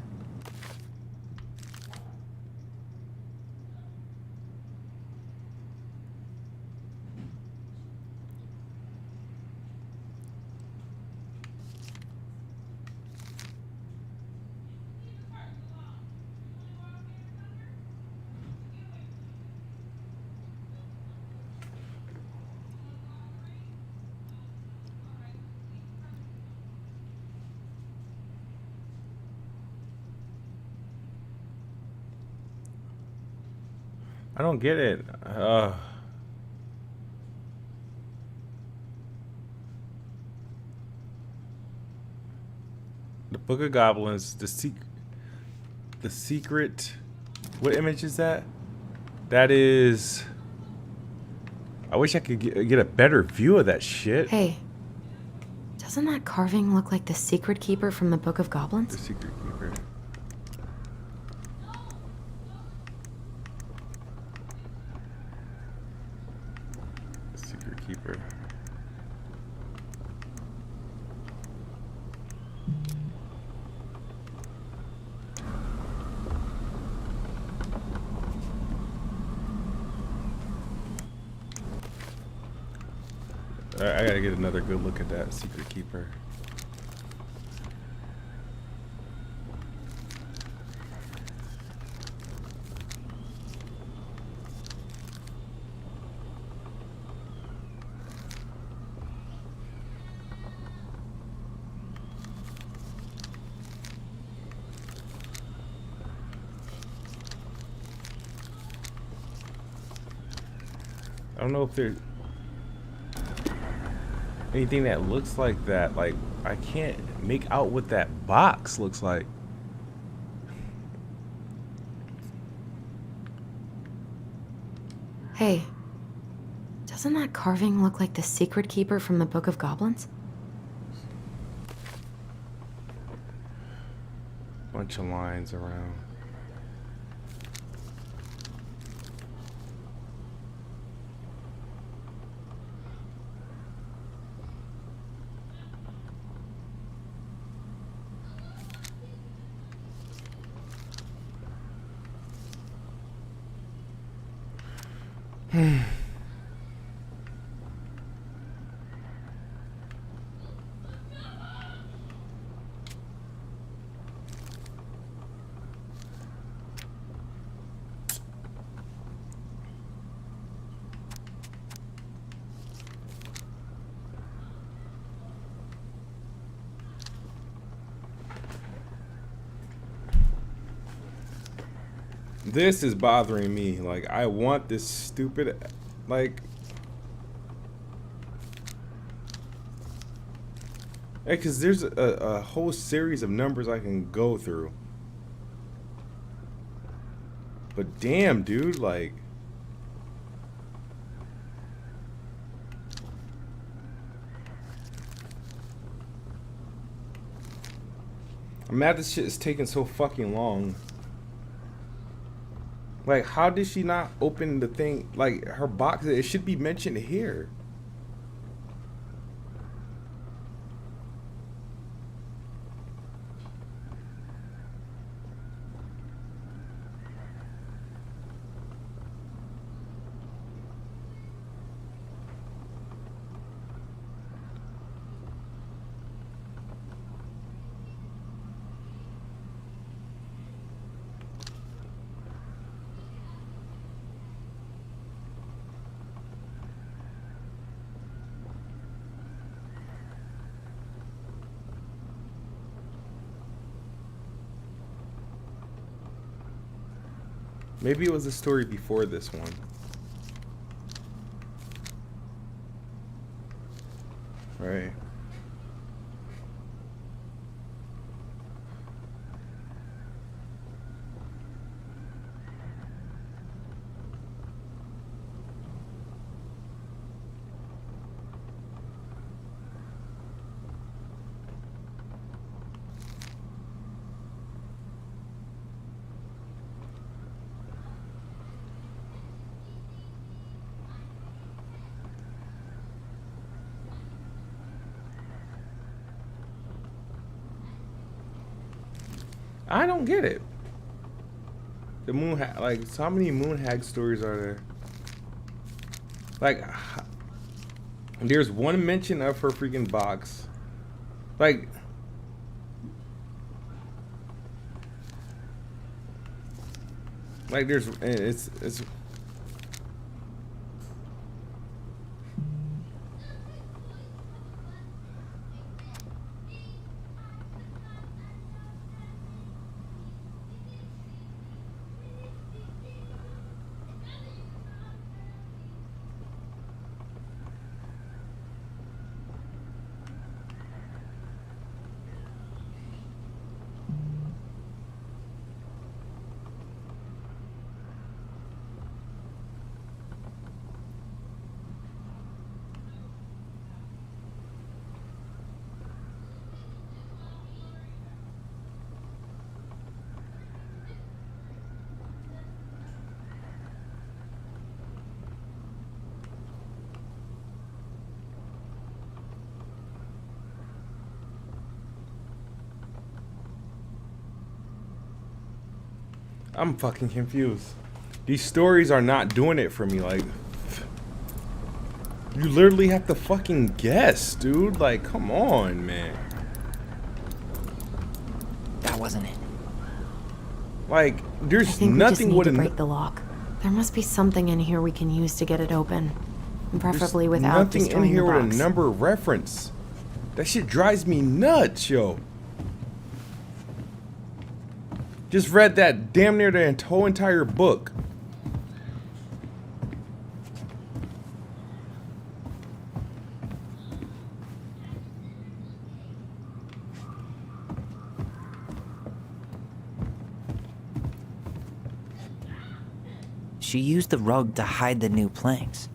I don't get it. The Book of Goblins, the secret. What image is that? That is. I wish I could get a better view of that shit. Hey, doesn't that carving look like the secret keeper from the Book of Goblins? The secret keeper. The secret keeper. I gotta get another good look at that secret keeper. I don't know if there's anything that looks like that. Like, I can't make out what that box looks like. Hey, doesn't that carving look like the secret keeper from the Book of Goblins? Bunch of lines around. This is bothering me. Like, I want this stupid, like, hey, because there's a whole series of numbers I can go through. But damn, dude, like, I'm mad this shit is taking so fucking long. Like, how did she not open the thing? Like, her box, it should be mentioned here. Maybe it was a story before this one. Right. I don't get it. The moon hag, like, so how many moon hag stories are there? Like, there's one mention of her freaking box. Like, there's, it's. I'm fucking confused. These stories are not doing it for me. Like, you literally have to fucking guess, dude. Like, come on, man. That wasn't it. Like, I there's think we just nothing need with to an. break the lock. There must be something in here we can use to get it open. Preferably There's without nothing in destroying here the with box. a number reference. That shit drives me nuts, yo. Just read that damn near the whole entire book. She used the rug to hide the new planks.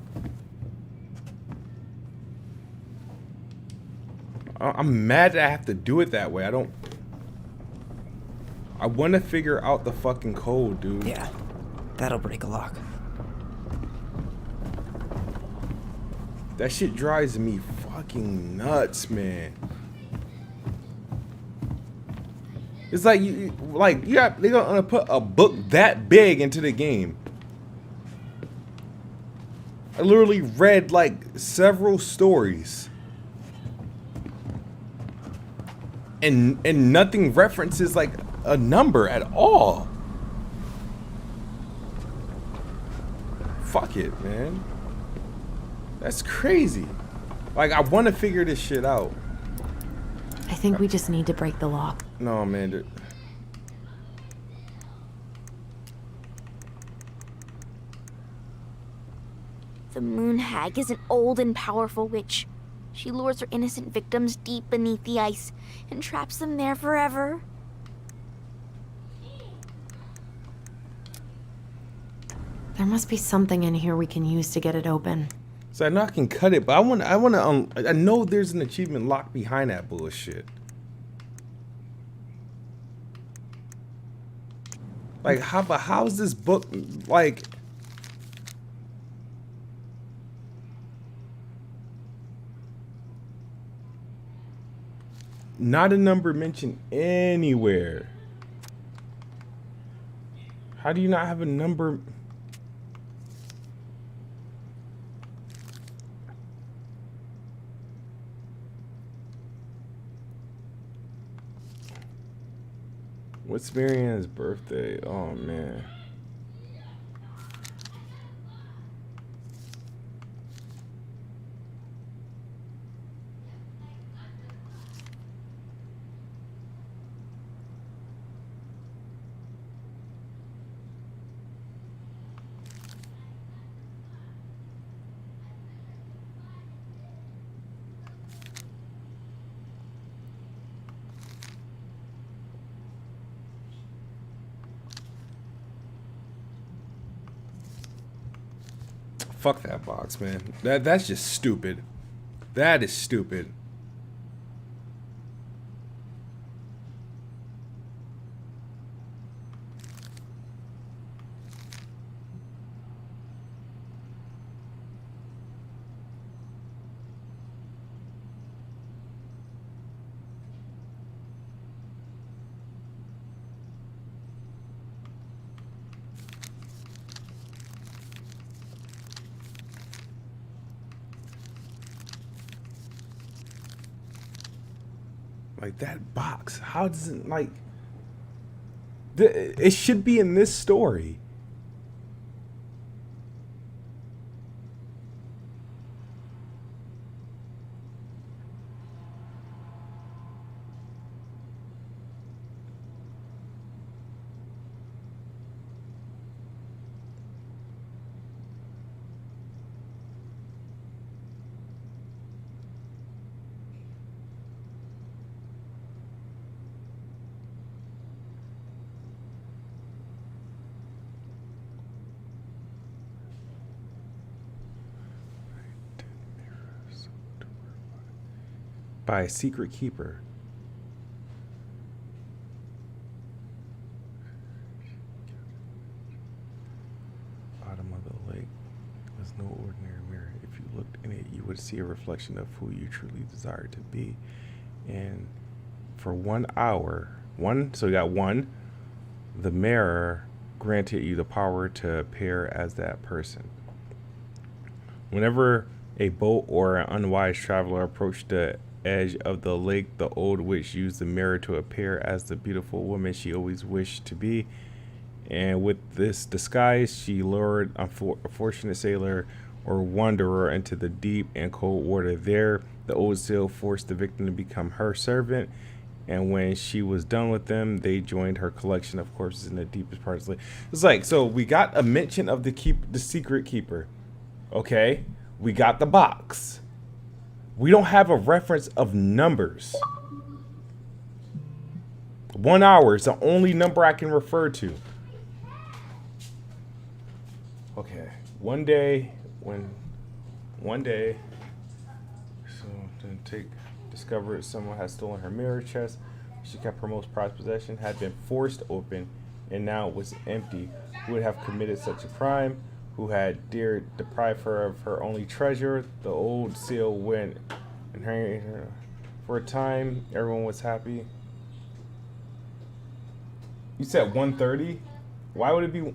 I'm mad that I have to do it that way. I want to figure out the fucking code, dude. Yeah, that'll break a lock. That shit drives me fucking nuts, man. It's like they're gonna put a book that big into the game. I literally read like several stories. And nothing references like a number at all. Fuck it, man. That's crazy. Like, I want to figure this shit out. I think we just need to break the lock. No, man. The Moon Hag is an old and powerful witch. She lures her innocent victims deep beneath the ice and traps them there forever. There must be something in here we can use to get it open. So I know I can cut it, but I know there's an achievement locked behind that bullshit. Like, how's this book, like... Not a number mentioned anywhere. How do you not have a number? What's Marianne's birthday? Oh, man. Fuck that box, man. That's just stupid. That is stupid. Like that box, how does it like? It should be in this story. By a secret keeper. Bottom of the lake was no ordinary mirror. If you looked in it, you would see a reflection of who you truly desire to be. And for 1 hour, so you got one, the mirror granted you the power to appear as that person. Whenever a boat or an unwise traveler approached the edge of the lake, the old witch used the mirror to appear as the beautiful woman she always wished to be. And with this disguise, she lured a fortunate sailor or wanderer into the deep and cold water. There, the old seal forced the victim to become her servant. And when she was done with them, they joined her collection of corpses in the deepest parts of the lake. It's like, so we got a mention of the secret keeper. Okay, we got the box. We don't have a reference of numbers. 1 hour is the only number I can refer to. Okay, one day, so then discovered someone had stolen her mirror chest. She kept her most prized possession, had been forced open, and now it was empty. Who would have committed such a crime? Who had dared deprive her of her only treasure? The old seal went and her. For a time, everyone was happy. You said 1:30? Why would it be?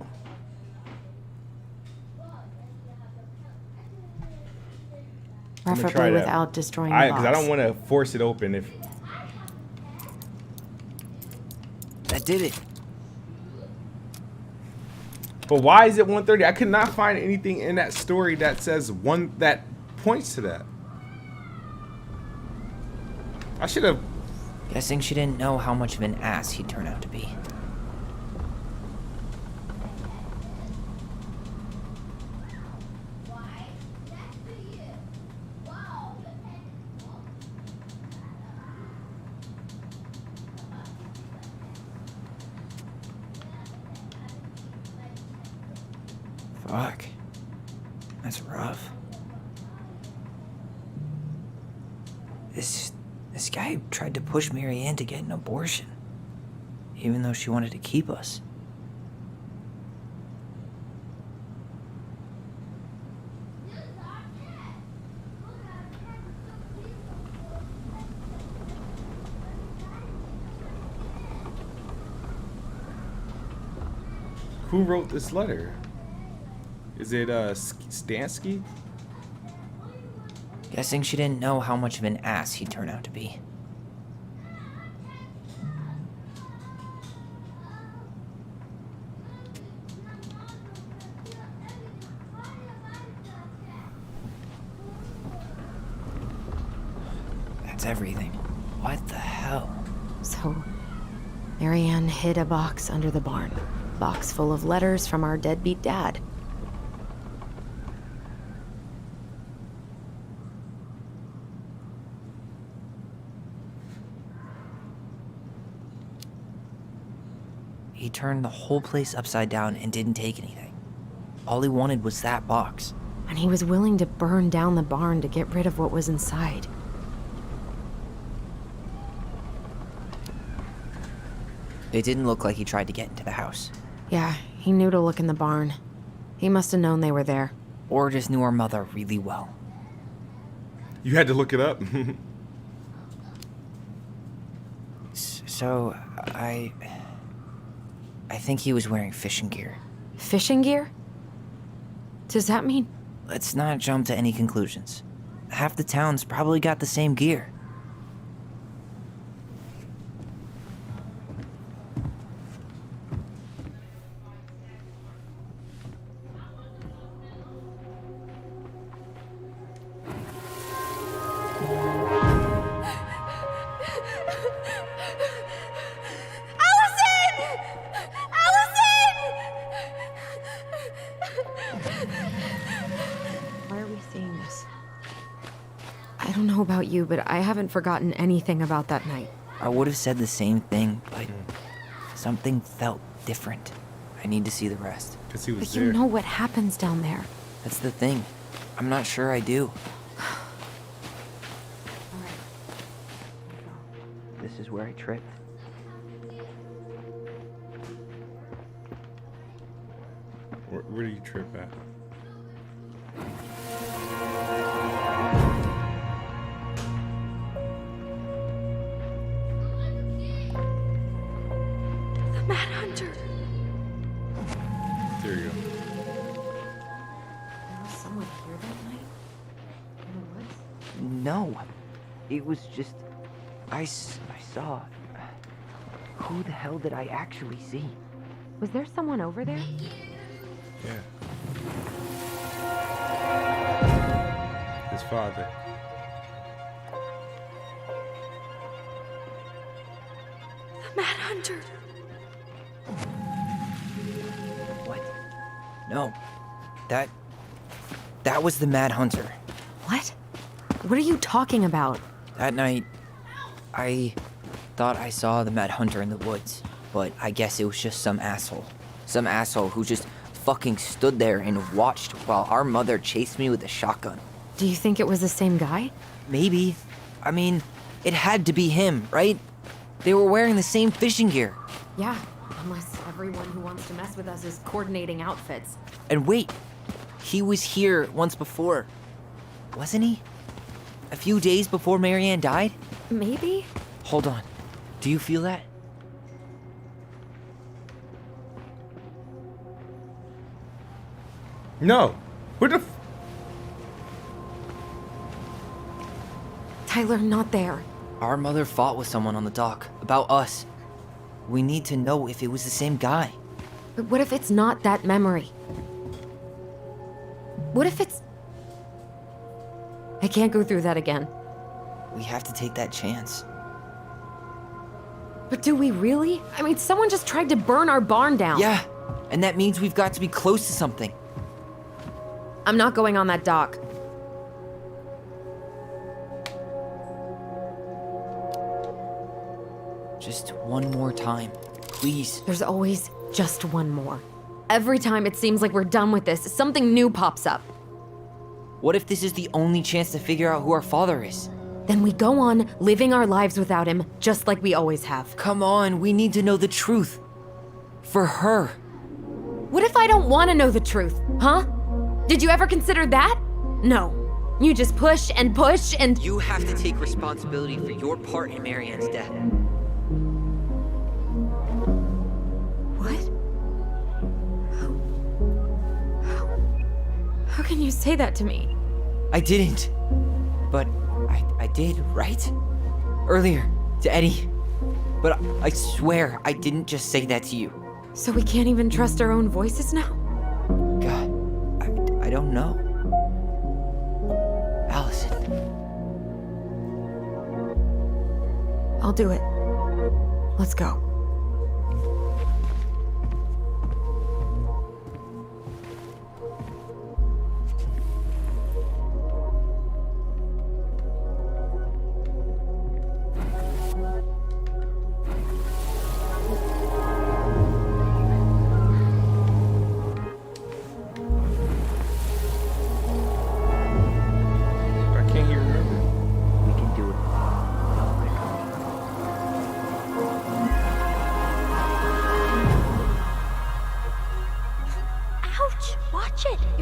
Preferably without destroying the box. Because I don't want to force it open. If That did it. But why is it 1:30? I could not find anything in that story that says that points to that. I should have. Guessing she didn't know how much of an ass he'd turn out to be. Fuck. That's rough. This guy tried to push Mary Ann to get an abortion, even though she wanted to keep us. Who wrote this letter? Is it Stansky? Guessing she didn't know how much of an ass he'd turn out to be. That's everything. What the hell? So, Mary Ann hid a box under the barn. Box full of letters from our deadbeat dad. He turned the whole place upside down and didn't take anything. All he wanted was that box. And he was willing to burn down the barn to get rid of what was inside. It didn't look like he tried to get into the house. Yeah, he knew to look in the barn. He must have known they were there. Or just knew our mother really well. You had to look it up. So, I think he was wearing fishing gear. Fishing gear? Does that mean... Let's not jump to any conclusions. Half the town's probably got the same gear. Why are we seeing this? I don't know about you, but I haven't forgotten anything about that night. I would have said the same thing, but something felt different. I need to see the rest. Because he was But there. you know what happens down there. That's the thing. I'm not sure I do. This is where I tripped. Where do you trip at? The Mad Hunter. There you go. There was someone here that night? In the woods? No. It was just... I saw... Who the hell did I actually see? Was there someone over there? Yeah. His father. The Mad Hunter. What? No. That was the Mad Hunter. What? What are you talking about? That night, I thought I saw the Mad Hunter in the woods, but I guess it was just some asshole. Some asshole who just fucking stood there and watched while our mother chased me with a shotgun. Do you think it was the same guy? Maybe. I mean, it had to be him, right? They were wearing the same fishing gear. Yeah, unless everyone who wants to mess with us is coordinating outfits. And wait, he was here once before, wasn't he? A few days before Marianne died? Maybe? Hold on. Do you feel that? No. What the? Tyler, not there. Our mother fought with someone on the dock about us. We need to know if it was the same guy. But what if it's not that memory? What if it's... I can't go through that again. We have to take that chance. But do we really? I mean, someone just tried to burn our barn down. Yeah, and that means we've got to be close to something. I'm not going on that dock. Just one more time, please. There's always just one more. Every time it seems like we're done with this, something new pops up. What if this is the only chance to figure out who our father is? Then we go on living our lives without him, just like we always have. Come on, we need to know the truth. For her. What if I don't want to know the truth, huh? Did you ever consider that? No. You just push and push and... You have to take responsibility for your part in Marianne's death. What? How can you say that to me? I didn't. But I did, right? Earlier, to Eddie. But I swear I didn't just say that to you. So we can't even trust our own voices now? God, I don't know. Allison. I'll do it. Let's go.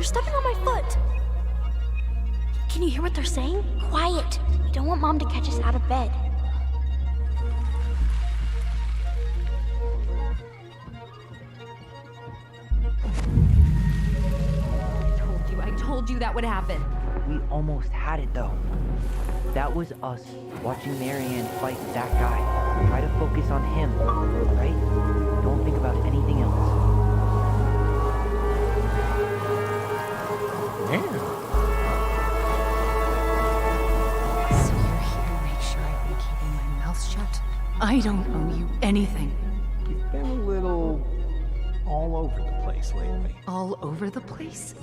stepping on my foot. Can you hear what they're saying? Quiet. We don't want Mom to catch us out of bed. I told you that would happen. We almost had it though. That was us watching Marianne fight that guy. Try to focus on him, right? Don't think about anything else. Yeah. So you're here to make sure I've been keeping my mouth shut? I don't owe you anything. You've been a little all over the place lately. All over the place?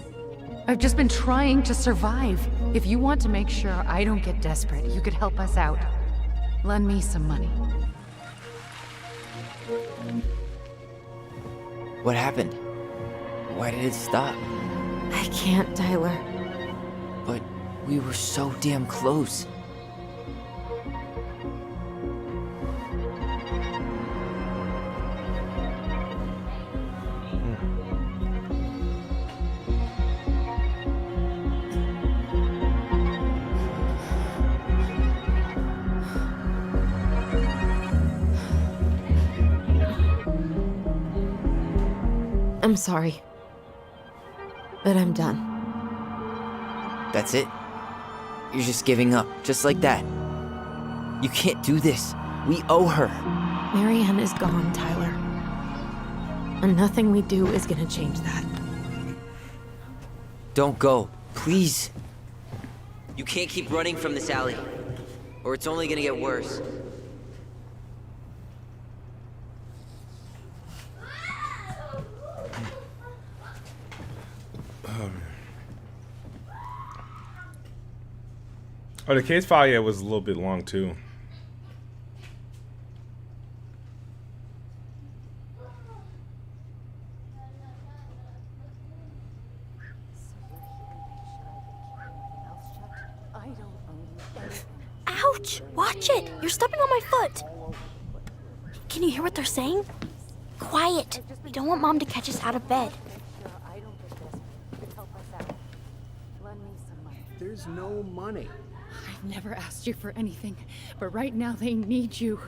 I've just been trying to survive. If you want to make sure I don't get desperate, you could help us out. Lend me some money. What happened? Why did it stop? I can't, Tyler. But we were so damn close. I'm sorry. But I'm done. That's it? You're just giving up, just like that. You can't do this. We owe her. Marianne is gone, Tyler. And nothing we do is gonna change that. Don't go, please. You can't keep running from this alley, or it's only gonna get worse. Oh, the case file, yeah, was a little bit long too. Ouch! Watch it! You're stepping on my foot! Can you hear what they're saying? Quiet! We don't want Mom to catch us out of bed. There's no money. I've never asked you for anything, but right now they need you.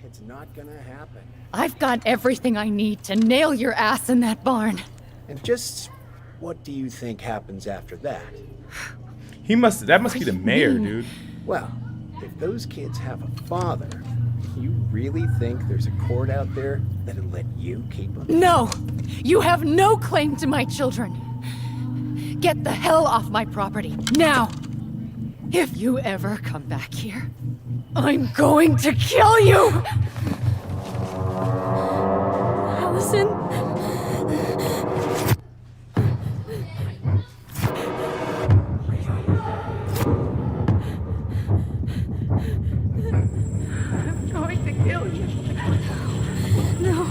It's not gonna happen. I've got everything I need to nail your ass in that barn. And just what do you think happens after that? That must be the mayor, mean? dude. Well, if those kids have a father, you really think there's a court out there that'll let you keep them? No! You have no claim to my children. Get the hell off my property, now! If you ever come back here, I'm going to kill you! Allison? I'm going to kill you. No.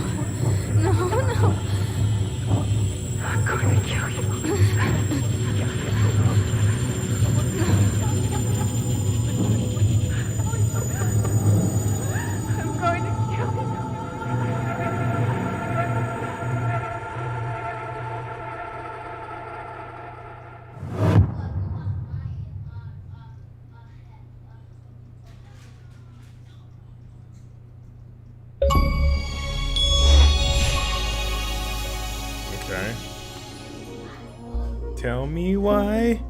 No, no. I'm going to kill you. I'm going to kill you. Okay. Tell me why.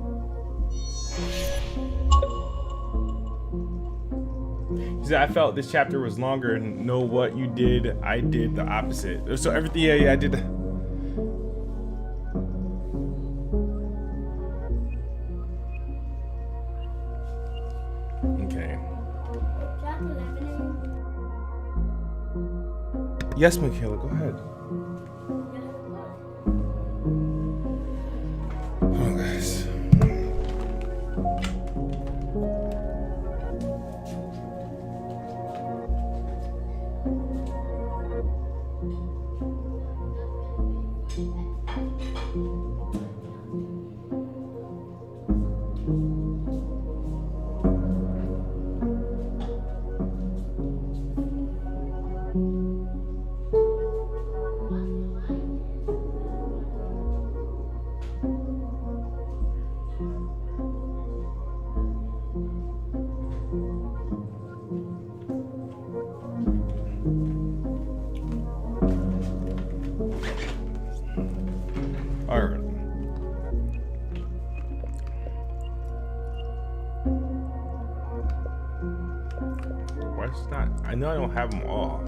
He said, I felt this chapter was longer and know what you did. I did the opposite. So everything, yeah, I did. Okay. Yes, Michaela, go ahead. Oh, guys. All right. Why it's not? I know I don't have them all.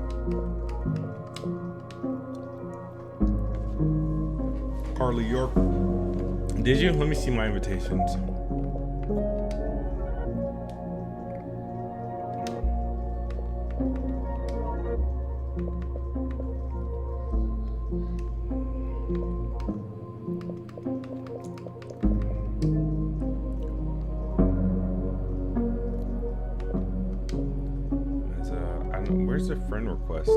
Carly York. Did you? Let me see my invitations. Where's the friend request?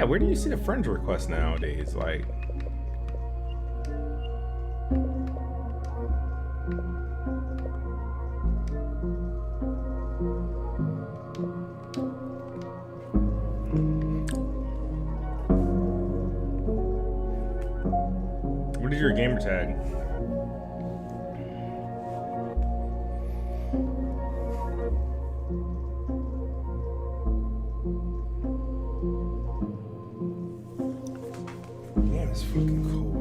Where do you see the friends request nowadays? Like, what is your gamer tag? Damn, it's fucking cold.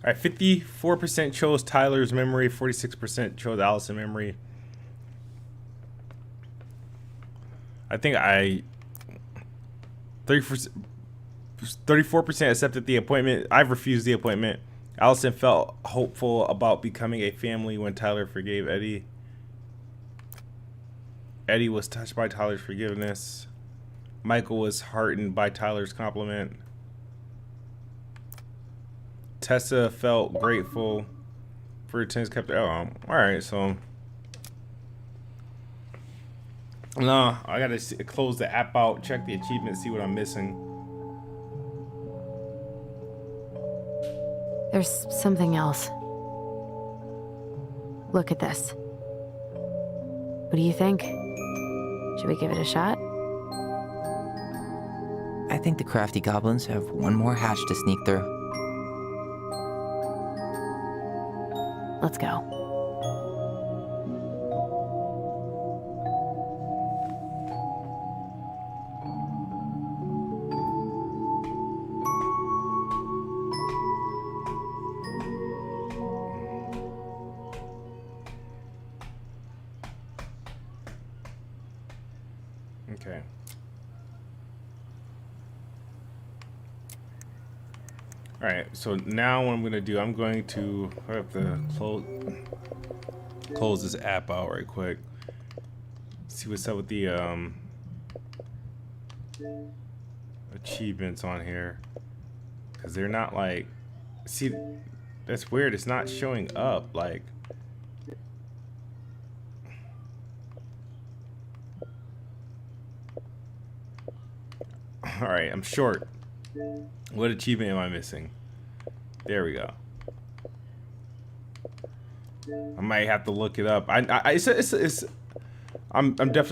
All right, 54% chose Tyler's memory, 46% chose Allison memory. I think 34% accepted the appointment. I've refused the appointment. Allison felt hopeful about becoming a family when Tyler forgave Eddie. Eddie was touched by Tyler's forgiveness. Michael was heartened by Tyler's compliment. Tessa felt grateful for attendance kept. Oh, all right. So, no, I gotta close the app out, check the achievements, see what I'm missing. There's something else. Look at this. What do you think? Should we give it a shot? I think the crafty goblins have one more hatch to sneak through. Let's go. Okay. All right, so now what I'm gonna do, I'm going to have to close this app out right quick. See what's up with the achievements on here, because they're not like, see, that's weird. It's not showing up like. All right, I'm short. What achievement am I missing? There we go. I might have to look it up. I'm definitely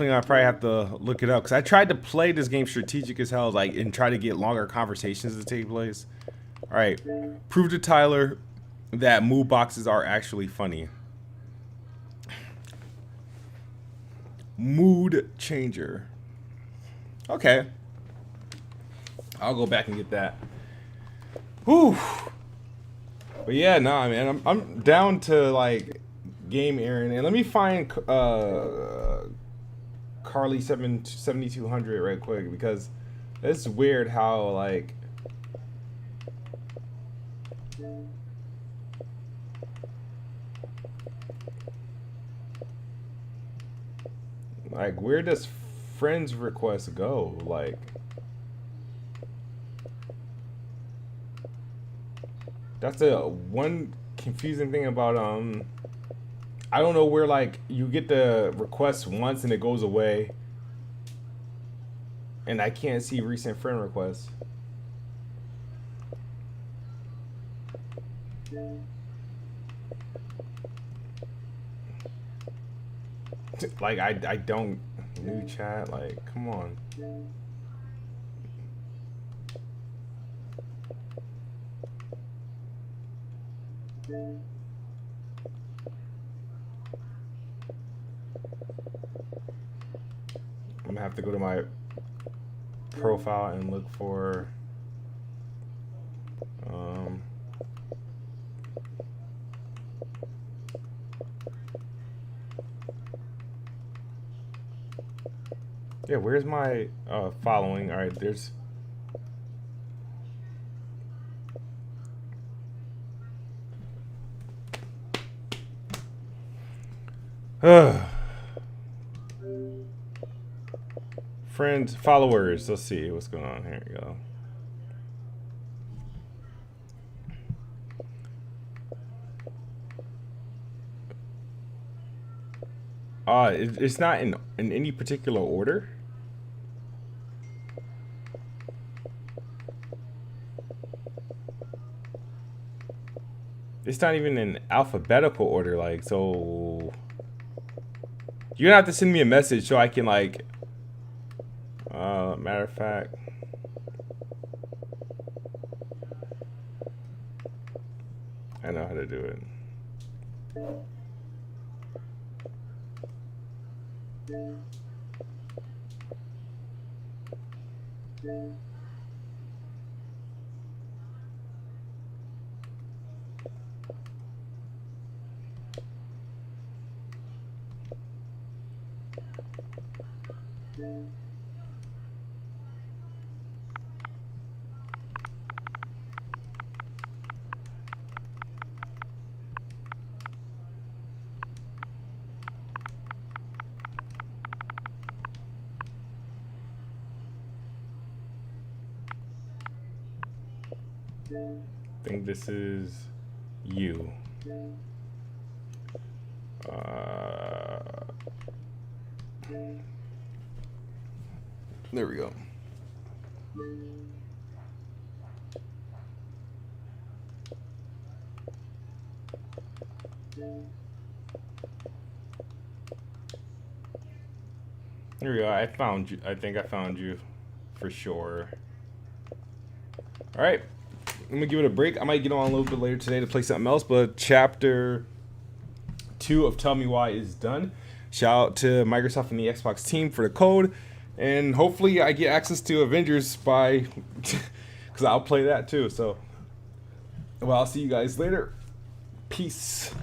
gonna probably have to look it up, because I tried to play this game strategic as hell, like, and try to get longer conversations to take place. All right, prove to Tyler that mood boxes are actually funny. Mood changer. Okay. I'll go back and get that. Whew. But yeah, no, man, I'm down to like game Aaron, and let me find Carly 7200 right quick, because it's weird how like where does friends request go? Like, that's the one confusing thing about I don't know where, like, you get the request once and it goes away, and I can't see recent friend requests. Like, I don't... New chat, like, come on. I'm gonna have to go to my profile and look for yeah, where's my following? All right, there's friends, followers. Let's see what's going on. Here we go. It's not in any particular order. It's not even in alphabetical order, like, so you're gonna have to send me a message so I can, like, matter of fact, I know how to do it. I think this is you. There we go. There we go. I found you. I think I found you for sure. All right. I'm gonna give it a break. I might get on a little bit later today to play something else, but chapter 2 of Tell Me Why is done. Shout out to Microsoft and the Xbox team for the code, and hopefully I get access to Avengers by, because I'll play that too. So, well, I'll see you guys later. Peace.